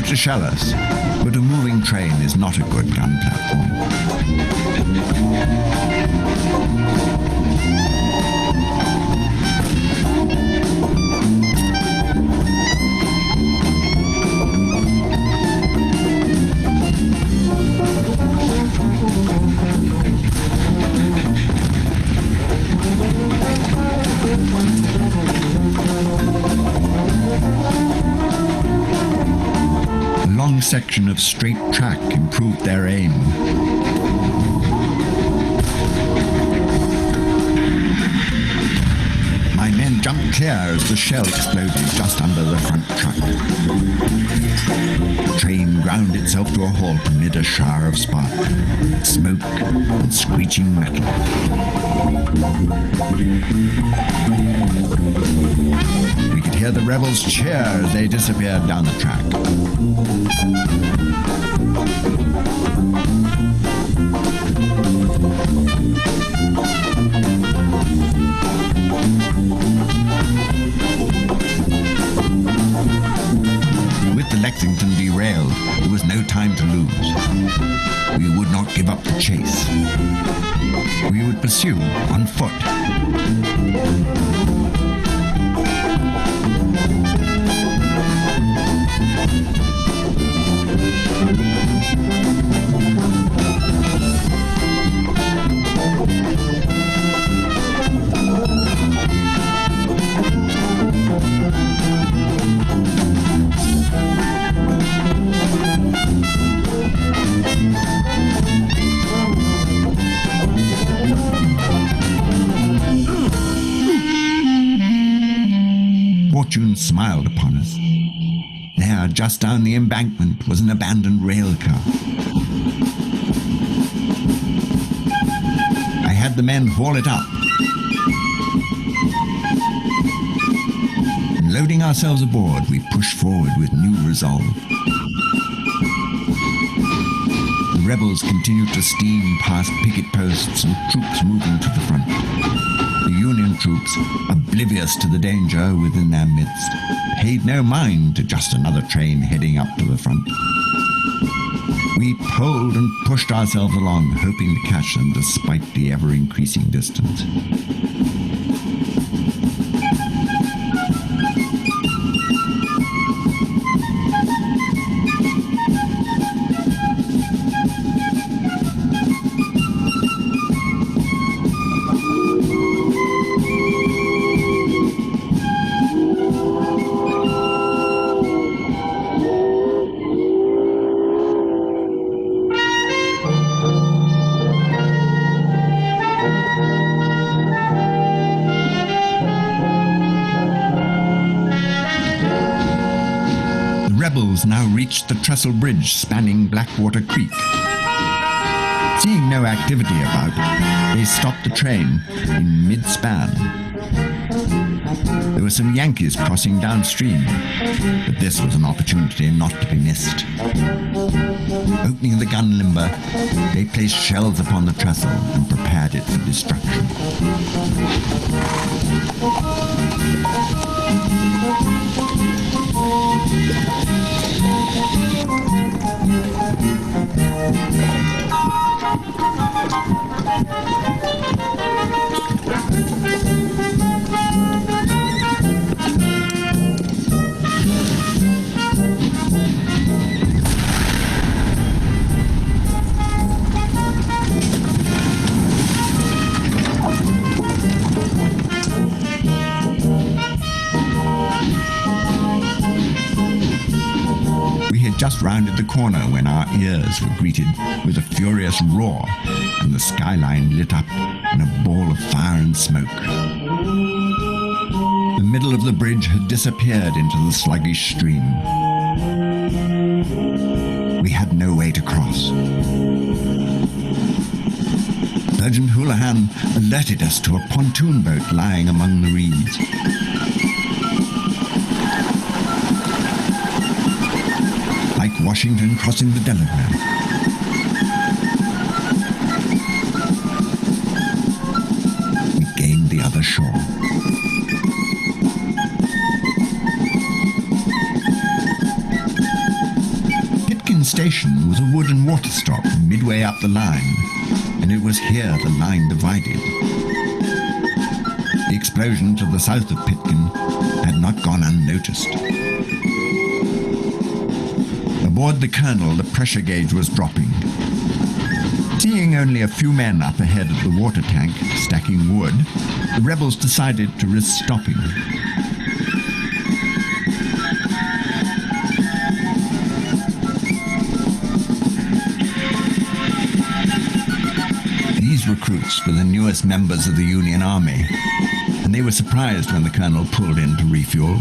To shell us, but a moving train is not a good gun platform. Section of straight track improved their aim. My men jumped clear as the shell exploded just under the front truck. The train ground itself to a halt amid a shower of spark, smoke, and screeching metal. We could hear the rebels cheer as they disappeared down the track. With the Lexington derailed, there was no time to lose. We would not give up the chase. We would pursue on foot. Fortune smiled upon us. There, just down the embankment, was an abandoned rail car. I had the men haul it up. And loading ourselves aboard, we pushed forward with new resolve. The rebels continued to steam past picket posts and troops moving to the front. The Union troops, oblivious to the danger within their midst, paid no mind to just another train heading up to the front. We pulled and pushed ourselves along, hoping to catch them despite the ever-increasing distance. rebels now reached the trestle bridge spanning Blackwater Creek. Seeing no activity about, they stopped the train in mid-span. There were some Yankees crossing downstream, but this was an opportunity not to be missed. Opening the gun limber, they placed shells upon the trestle and prepared it for destruction. Just rounded the corner when our ears were greeted with a furious roar and the skyline lit up in a ball of fire and smoke. The middle of the bridge had disappeared into the sluggish stream. We had no way to cross. Sergeant Houlihan alerted us to a pontoon boat lying among the reeds. Like Washington crossing the Delaware. We gained the other shore. Pitkin Station was a wood and water stop midway up the line, and it was here the line divided. The explosion to the south of Pitkin had not gone unnoticed. Aboard the Colonel, the pressure gauge was dropping. Seeing only a few men up ahead of the water tank, stacking wood, the rebels decided to risk stopping. These recruits were the newest members of the Union Army, and they were surprised when the Colonel pulled in to refuel.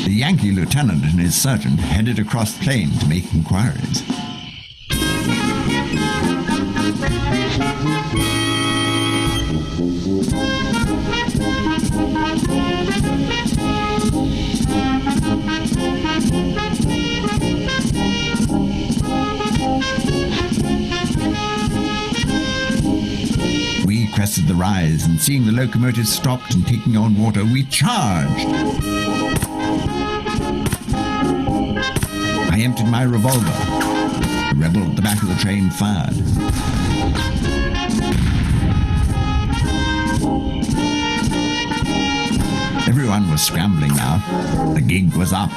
The Yankee lieutenant and his sergeant headed across the plain to make inquiries. We crested the rise, and seeing the locomotive stopped and taking on water, we charged. I emptied my revolver. The rebel at the back of the train fired. Everyone was scrambling now. The gig was up.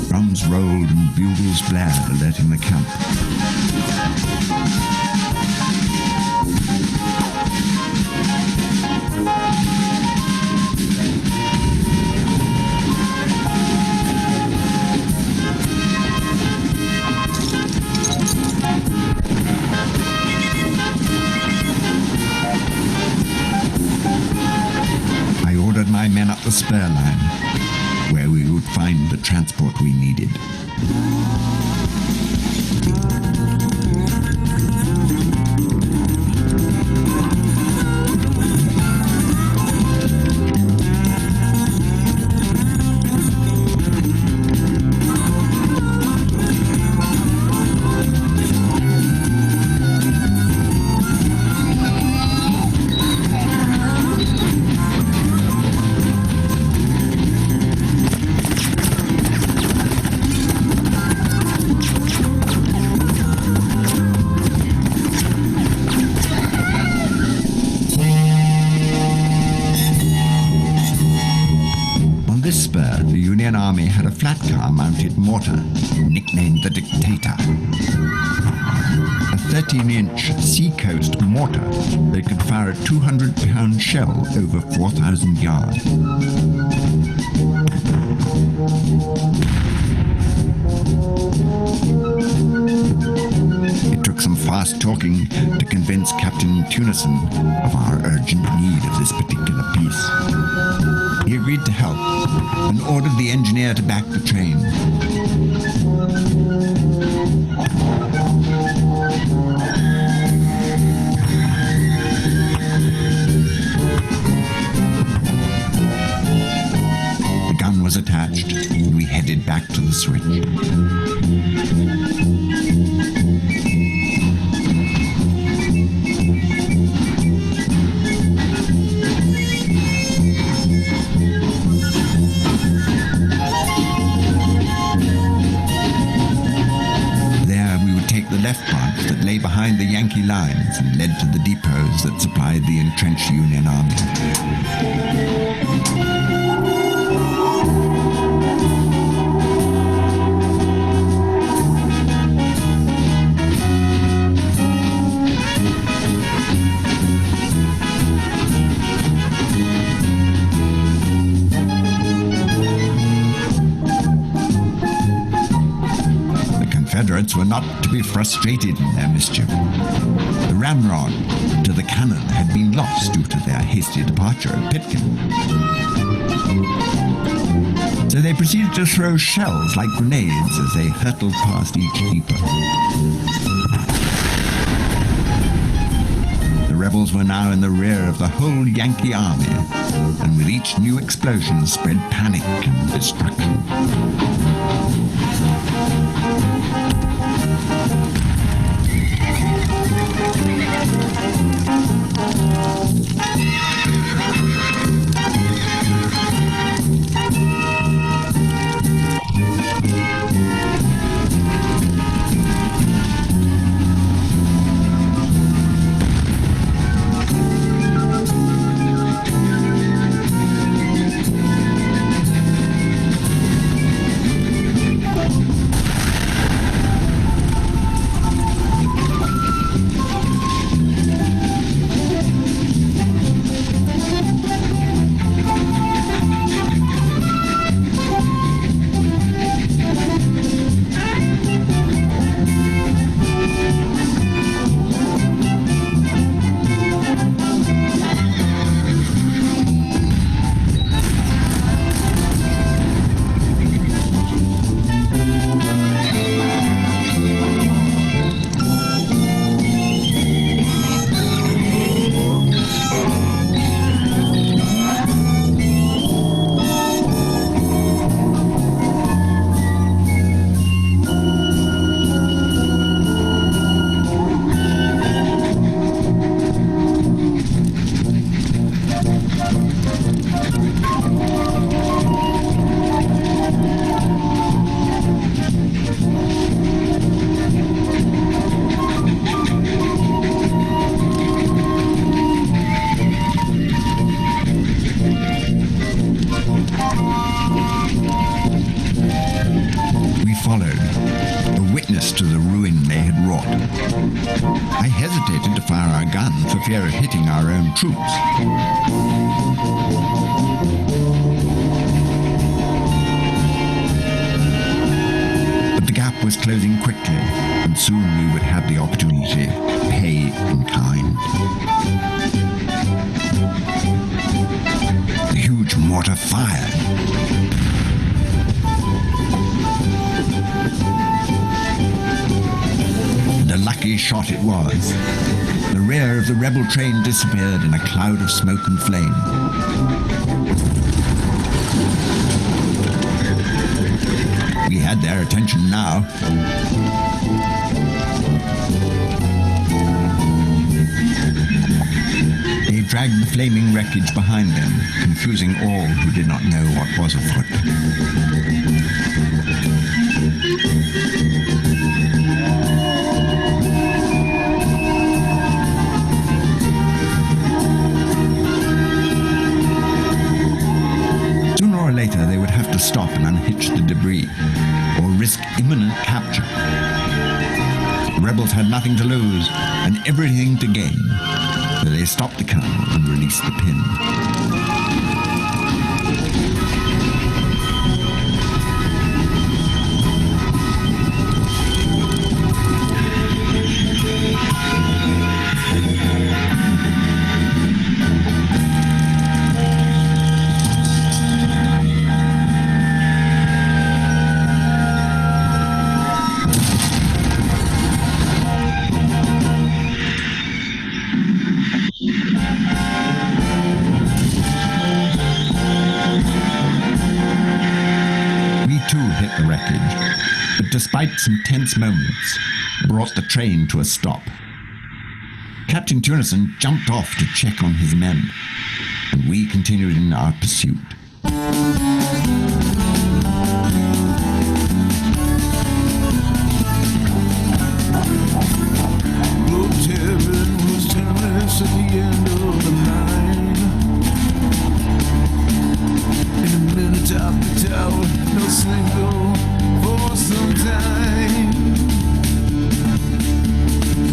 Drums rolled and bugles blared, alerting the camp. My men up the spur line, where we would find the transport we needed. this spur, the Union Army had a flat car-mounted mortar, nicknamed the Dictator. A 13-inch Seacoast mortar that could fire a 200-pound shell over 4,000 yards. It took some fast talking to convince Captain Tunison of our urgent need of this particular piece. He agreed to help and ordered the engineer to back the train. The gun was attached, and we headed back to the switch. The left branch that lay behind the Yankee lines and led to the depots that supplied the entrenched Union Army. Confederates were not to be frustrated in their mischief. The ramrod to the cannon had been lost due to their hasty departure at Pitkin. So they proceeded to throw shells like grenades as they hurtled past each depot. The rebels were now in the rear of the whole Yankee army, and with each new explosion spread panic and destruction. I hesitated to fire our gun for fear of hitting our own troops. But the gap was closing quickly, and soon we would have the opportunity to pay in kind. The huge mortar fired. A lucky shot it was. The rear of the rebel train disappeared in a cloud of smoke and flame. We had their attention now. They dragged the flaming wreckage behind them, confusing all who did not know what was afoot. Sooner or later, they would stop and unhitch the debris, or risk imminent capture. The rebels had nothing to lose and everything to gain, so they stopped the colonel and released the pin. Despite some tense moments, brought the train to a stop. Captain Tunison jumped off to check on his men, and we continued in our pursuit. Was terrorist at the end of the line. In the minute top the tower, no single for some time.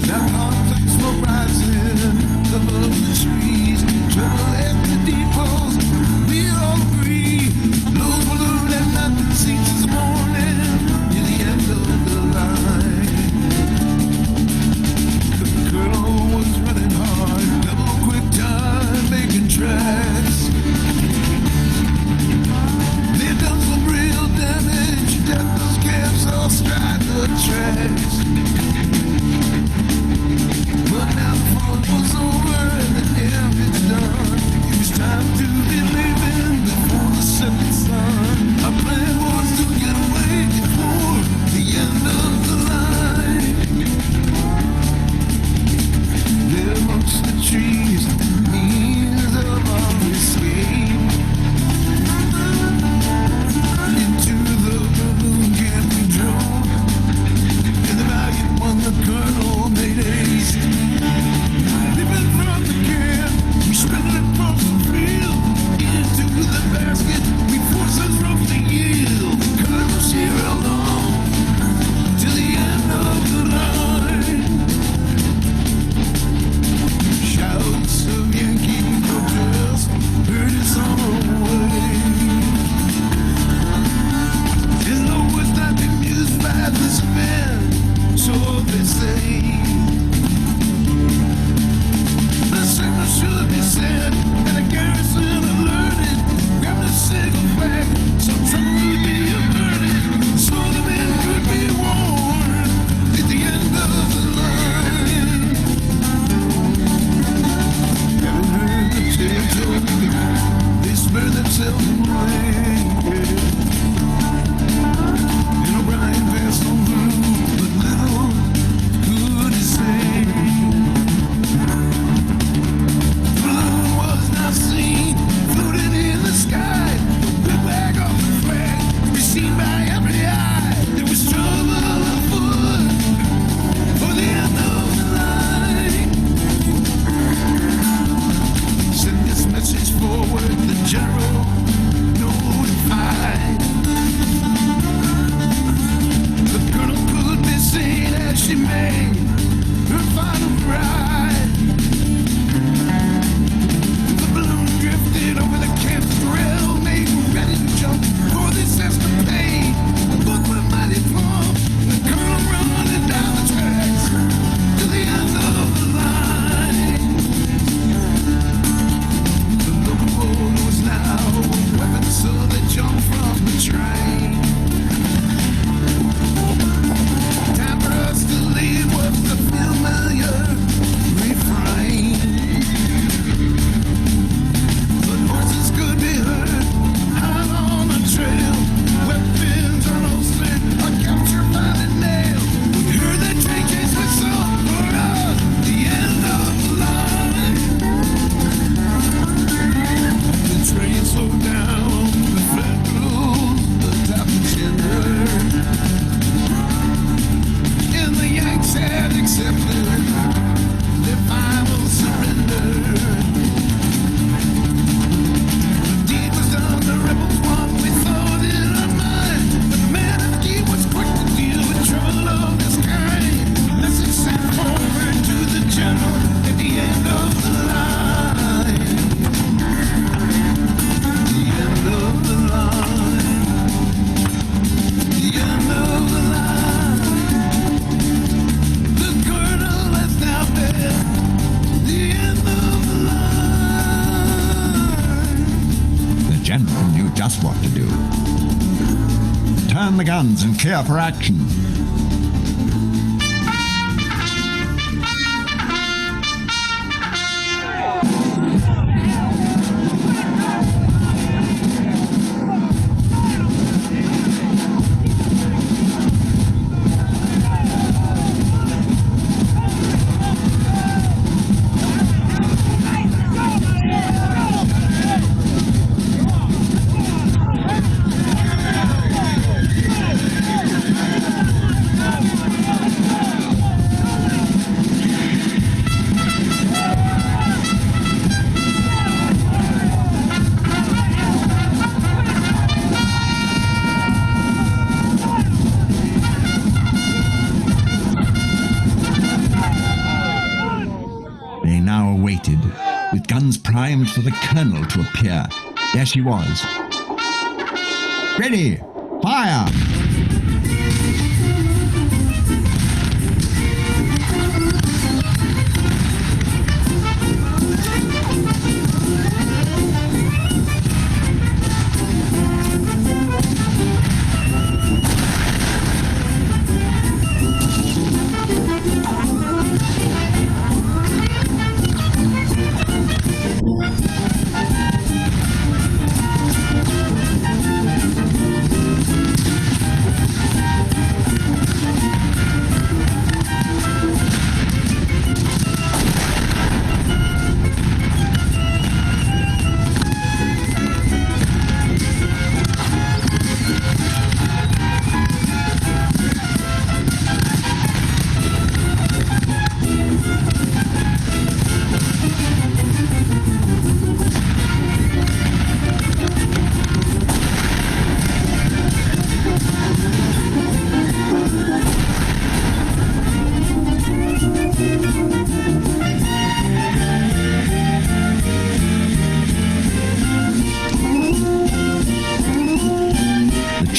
Now complex smoke rising above the trees. Trouble at the depots, we all agree. Low balloon and nothing seems this morning near the end of the line. The colonel was running hard, double quick time. just what to do. Turn the guns and clear for action. With guns primed for the colonel to appear. There she was. Ready! Fire!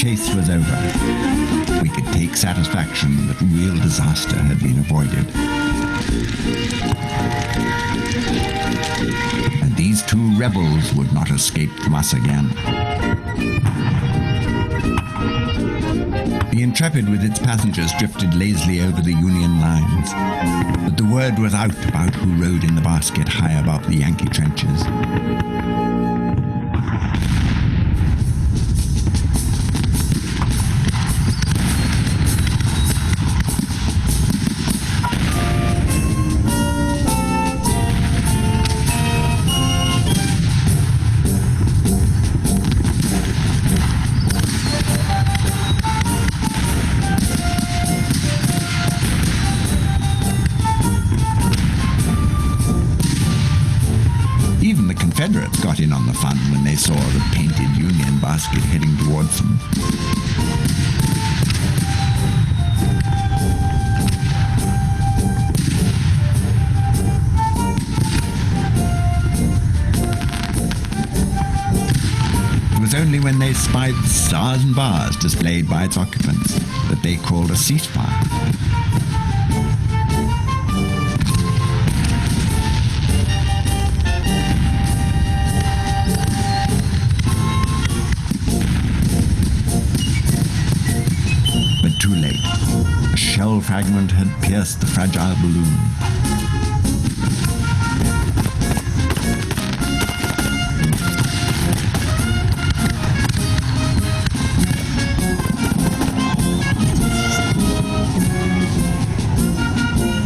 chase was over. We could take satisfaction that real disaster had been avoided. And these two rebels would not escape from us again. The Intrepid with its passengers drifted lazily over the Union lines, but the word was out about who rode in the basket high above the Yankee trenches. Even the Confederates got in on the fun when they saw the painted Union basket heading towards them. It was only when they spied the stars and bars displayed by its occupants that they called a ceasefire. Too late. A shell fragment had pierced the fragile balloon.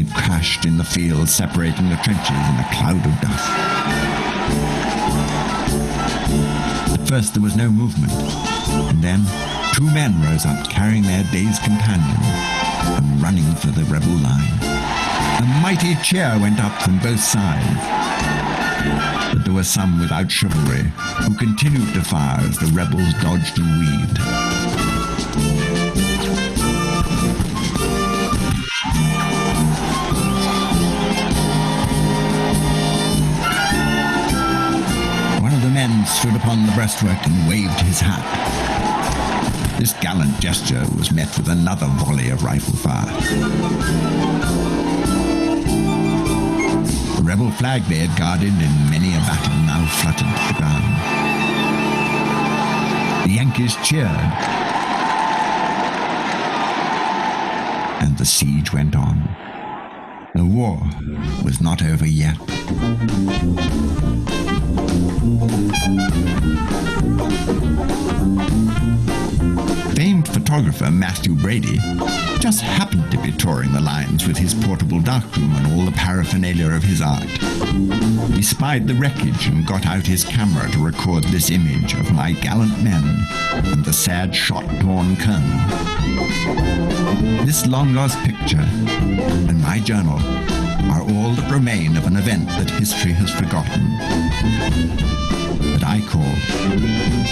It crashed in the field, separating the trenches in a cloud of dust. At first there was no movement, and then two men rose up, carrying their dazed companion and running for the rebel line. A mighty cheer went up from both sides. But there were some without chivalry who continued to fire as the rebels dodged and weaved. One of the men stood upon the breastwork and waved his hat. This gallant gesture was met with another volley of rifle fire. The rebel flag they had guarded in many a battle now fluttered to the ground. Yankees cheered. And the siege went on. The war was not over yet. Famed photographer Matthew Brady just happened to be touring the lines with his portable darkroom and all the paraphernalia of his art. He spied the wreckage and got out his camera to record this image of my gallant men and the sad shot-torn colonel. This long-lost picture and my journal are all that remain of an event that history has forgotten, that I call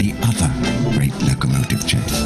the Other Great Locomotive Chase.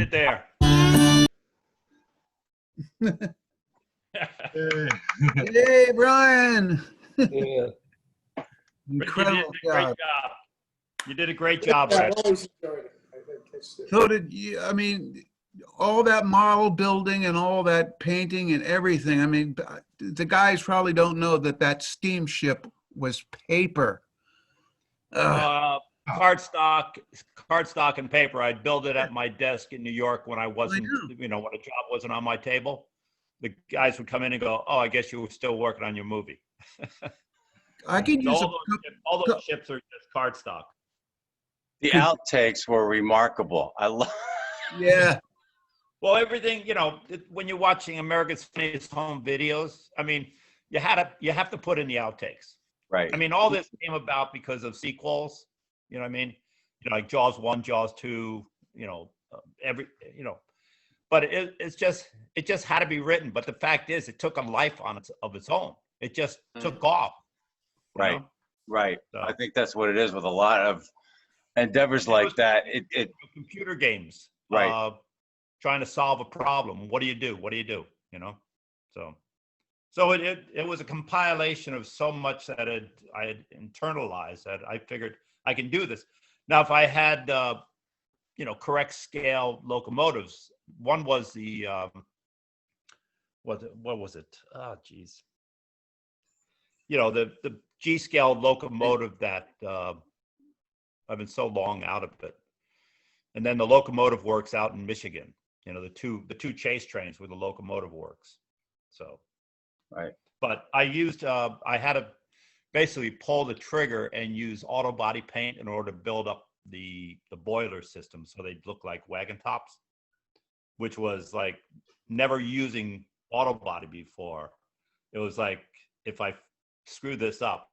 it there. Hey, Brian. Yeah. Incredible Great job. job. You did a great job, Yeah, Brad. I've always enjoyed it. I think it's So did you, I mean, all that model building and all that painting and everything. I mean, the guys probably don't know that that steamship was paper. Cardstock and paper. I'd build it at my desk in New York when I wasn't, when a job wasn't on my table. The guys would come in and go, "Oh, I guess you were still working on your movie." I could use all those ships are just cardstock. The outtakes were remarkable. I love. Yeah. Well, everything, when you're watching America's Funniest Home Videos, I mean, you have to put in the outtakes. Right. I mean, all this came about because of sequels. You know what I mean? Like Jaws 1, Jaws 2. But it just had to be written. But the fact is, it took a life of its own. It just took off. Right. Right. So. I think that's what it is with a lot of endeavors like that. It computer games. Right. Trying to solve a problem. What do you do? So it was a compilation of so much that I had internalized that I figured I can do this. Now, if I had, correct scale locomotives, one was the, what was it? Oh, geez. The G scale locomotive that I've been so long out of it. And then the locomotive works out in Michigan. The two chase trains where the locomotive works. So, right. But I used I had to basically pull the trigger and use auto body paint in order to build up the boiler system so they'd look like wagon tops, which was like never using auto body before. It was like, if I screw this up,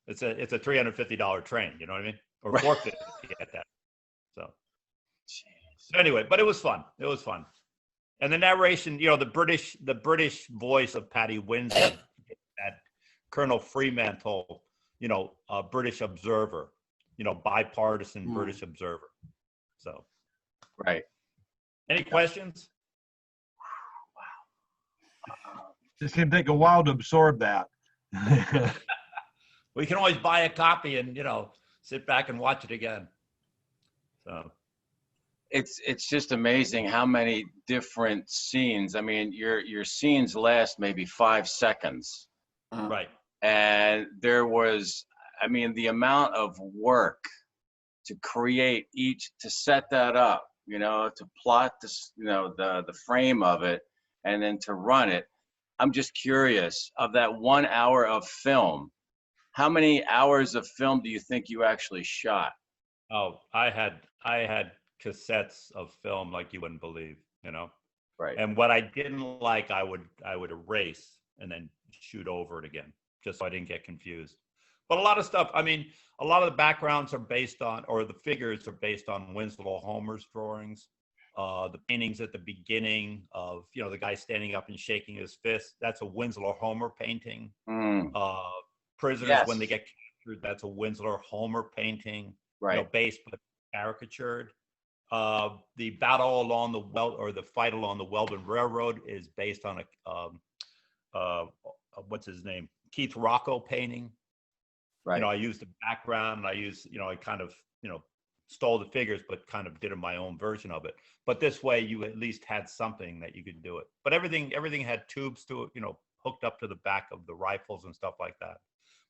it's a $350 train. You know what I mean? Or $450 to get that. So anyway, but it was fun. It was fun. And the narration, the British voice of Paddy Windsor, that Colonel Fremantle, a British observer, bipartisan British observer. So, right. Any questions? It's going to take a while to absorb that. We can always buy a copy and, sit back and watch it again. So. It's just amazing how many different scenes. I mean, your scenes last maybe 5 seconds. Right. And there was, I mean, the amount of work to create to set that up, to plot this, the frame of it, and then to run it. I'm just curious, of that 1 hour of film, how many hours of film do you think you actually shot? Oh, I had cassettes of film like you wouldn't believe, Right. And what I didn't like, I would erase and then shoot over it again, just so I didn't get confused. But a lot of stuff, I mean, a lot of the backgrounds are based on, or the figures are based on Winslow Homer's drawings. The paintings at the beginning of, the guy standing up and shaking his fist, that's a Winslow Homer painting. Prisoners, when they get captured, that's a Winslow Homer painting. Right. Based but caricatured. The battle along the fight along the Weldon Railroad is based on what's his name? Keith Rocco painting. Right. I used the background, and I used, I kind of, stole the figures, but kind of did my own version of it. But this way, you at least had something that you could do it. But everything had tubes to it, hooked up to the back of the rifles and stuff like that.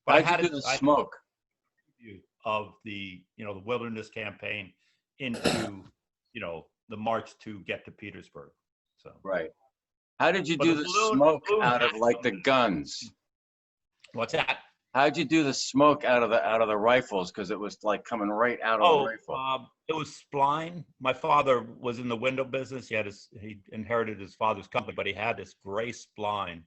But How'd you do the smoke? Of the, the wilderness campaign into, the march to get to Petersburg. So. Right. How did you do the smoke out of like the guns? What's that? How'd you do the smoke out of the rifles? Because it was like coming right out of the rifle. It was spline. My father was in the window business. He inherited his father's company, but he had this gray spline,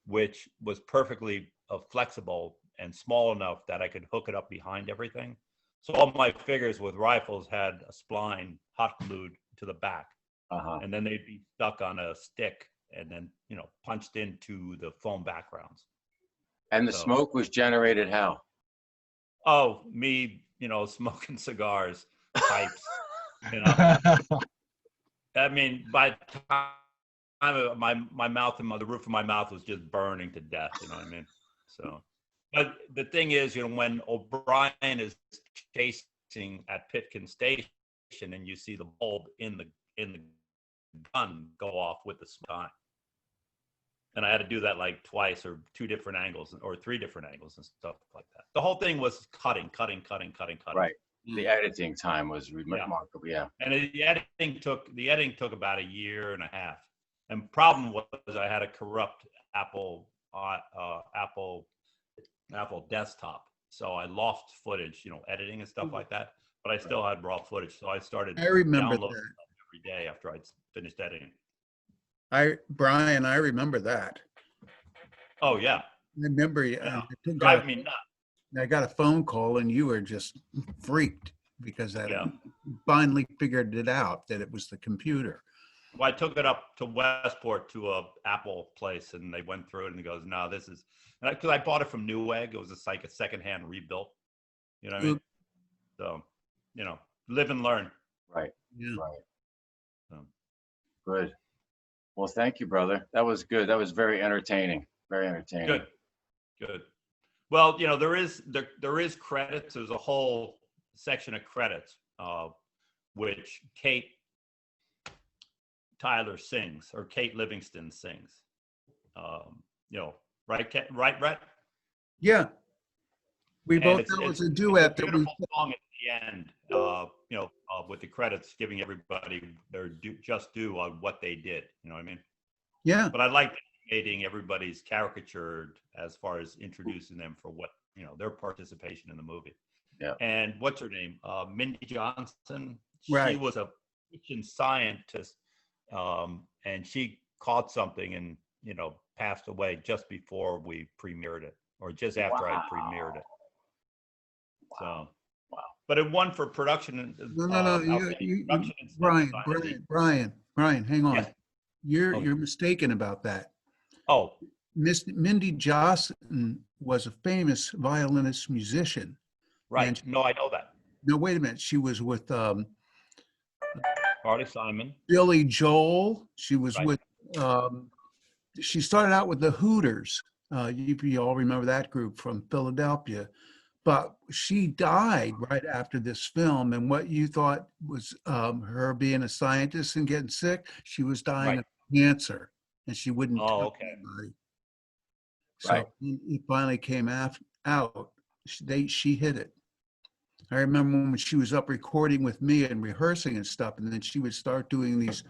which was perfectly flexible and small enough that I could hook it up behind everything. So all my figures with rifles had a spline hot glued to the back. And then they'd be stuck on a stick and then, punched into the foam backgrounds. And the smoke was generated how? Oh, me, smoking cigars, pipes. You know, I mean, by the time my mouth and the roof of my mouth was just burning to death. You know what I mean? So, but the thing is, you know, when O'Brien is chasing at Pitkin Station and you see the bulb in the gun go off with the spine. And I had to do that like twice or 2 different angles or 3 different angles and stuff like that. The whole thing was cutting. Right. The editing time was remarkable. Yeah. And the editing took about 1.5 years. And problem was I had a corrupt Apple desktop. So I lost footage, you know, editing and stuff like that. But I still had raw footage. So I started downloading every day after I'd finished editing. Brian, I remember that. Oh yeah. I remember you. Yeah. Drive me nuts. I got a phone call and you were just freaked because I finally figured it out that it was the computer. Well, I took it up to Westport to a Apple place and they went through it and he goes, no, this is, because I bought it from Newegg. It was just like a secondhand rebuilt. You know what I mean? So, you know, live and learn. Right. Yeah. Right. So. Good. Well, thank you, brother. That was good. That was very entertaining. Very entertaining. Good. Well, you know, there is credits. There's a whole section of credits, which Kate Tyler sings, or Kate Livingston sings. You know, right, Brett? Yeah. We both, that was a duet. It's a beautiful song at the end, you know, with the credits giving everybody their just due on what they did. You know what I mean? Yeah. But I like making everybody's caricatured as far as introducing them for what, you know, their participation in the movie. Yeah. And what's her name? Mindy Johnson. Right. She was a kitchen scientist, and she caught something and, you know, passed away just before we premiered it, or just after I premiered it. So, but it won for production. Brian, hang on. Yes. You're mistaken about that. Oh, Mindy Johnson was a famous violinist musician. Right. No, I know that. No, wait a minute. She was with Carly Simon, Billy Joel. She was with. She started out with the Hooters. You all remember that group from Philadelphia. But she died right after this film, and what you thought was her being a scientist and getting sick, she was dying of cancer, and she wouldn't tell anybody. So it finally came out. She hit it. I remember when she was up recording with me and rehearsing and stuff, and then she would start doing these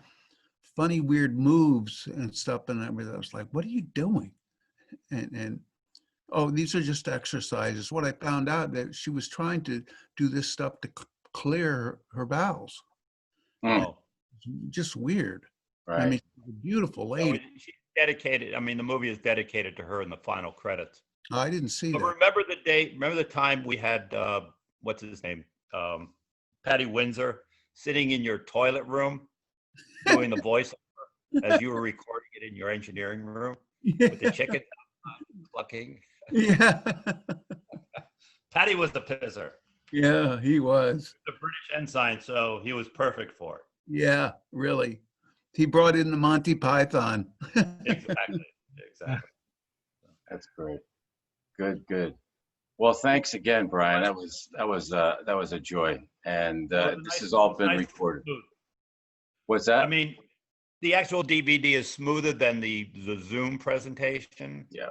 funny, weird moves and stuff, and I was like, "What are you doing?" And oh, these are just exercises. What I found out that she was trying to do this stuff to clear her bowels. Oh, just weird. Right. I mean, she's a beautiful lady. So she's dedicated. I mean, the movie is dedicated to her in the final credits. I didn't see that. Remember the day? Remember the time we had what's his name? Patty Windsor sitting in your toilet room doing the voice as you were recording it in your engineering room with the chicken clucking. Yeah. Patty was the pisser. Yeah, he was. The British ensign, so he was perfect for it. Yeah, really. He brought in the Monty Python. Exactly. That's great. Good. Well, thanks again, Brian. That was a joy, and this has all been recorded. Smooth. What's that? I mean, the actual DVD is smoother than the Zoom presentation. Yeah.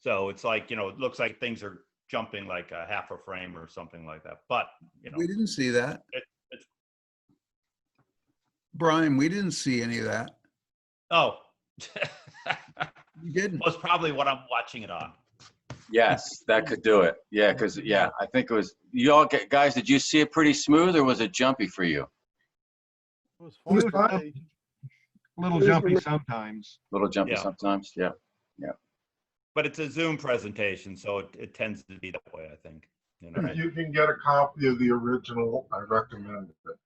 So it's like, you know, it looks like things are jumping like a half a frame or something like that. But, you know, we didn't see that. Brian, we didn't see any of that. Oh. You didn't. Well, it's probably what I'm watching it on. Yes, that could do it. Yeah, because I think it was. You all guys, did you see it pretty smooth, or was it jumpy for you? It was fun. A little jumpy sometimes. Little jumpy sometimes. Yeah. But it's a Zoom presentation, so it tends to be that way, I think. You know? If you can get a copy of the original, I recommend it.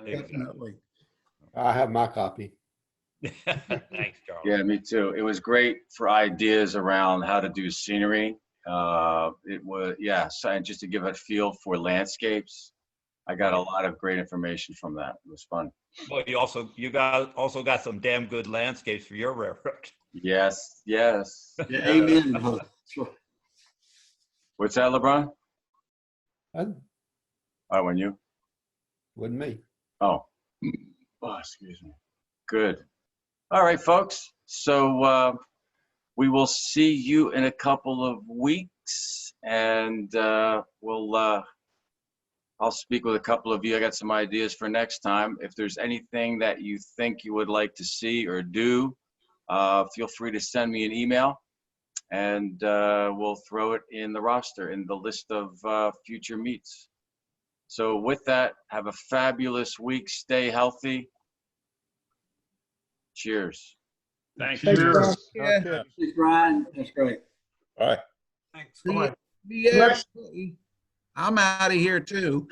Definitely. I have my copy. Thanks, Charles. Yeah, me too. It was great for ideas around how to do scenery. It was, and just to give a feel for landscapes. I got a lot of great information from that. It was fun. Well, you also got some damn good landscapes for your railroad. Yes, yes. Yeah, amen, brother. Sure. What's that, LeBron? That Oh, when you? wasn't me. Oh, excuse me. Good. All right, folks. So we will see you in a couple of weeks, and I'll speak with a couple of you. I got some ideas for next time. If there's anything that you think you would like to see or do, feel free to send me an email, and we'll throw it in the roster, in the list of future meets. So with that, have a fabulous week. Stay healthy. Cheers. Thanks. Cheers. Yeah. Okay. Thanks, Brian. That's great. Bye. Thanks. See you, everybody. I'm out of here too.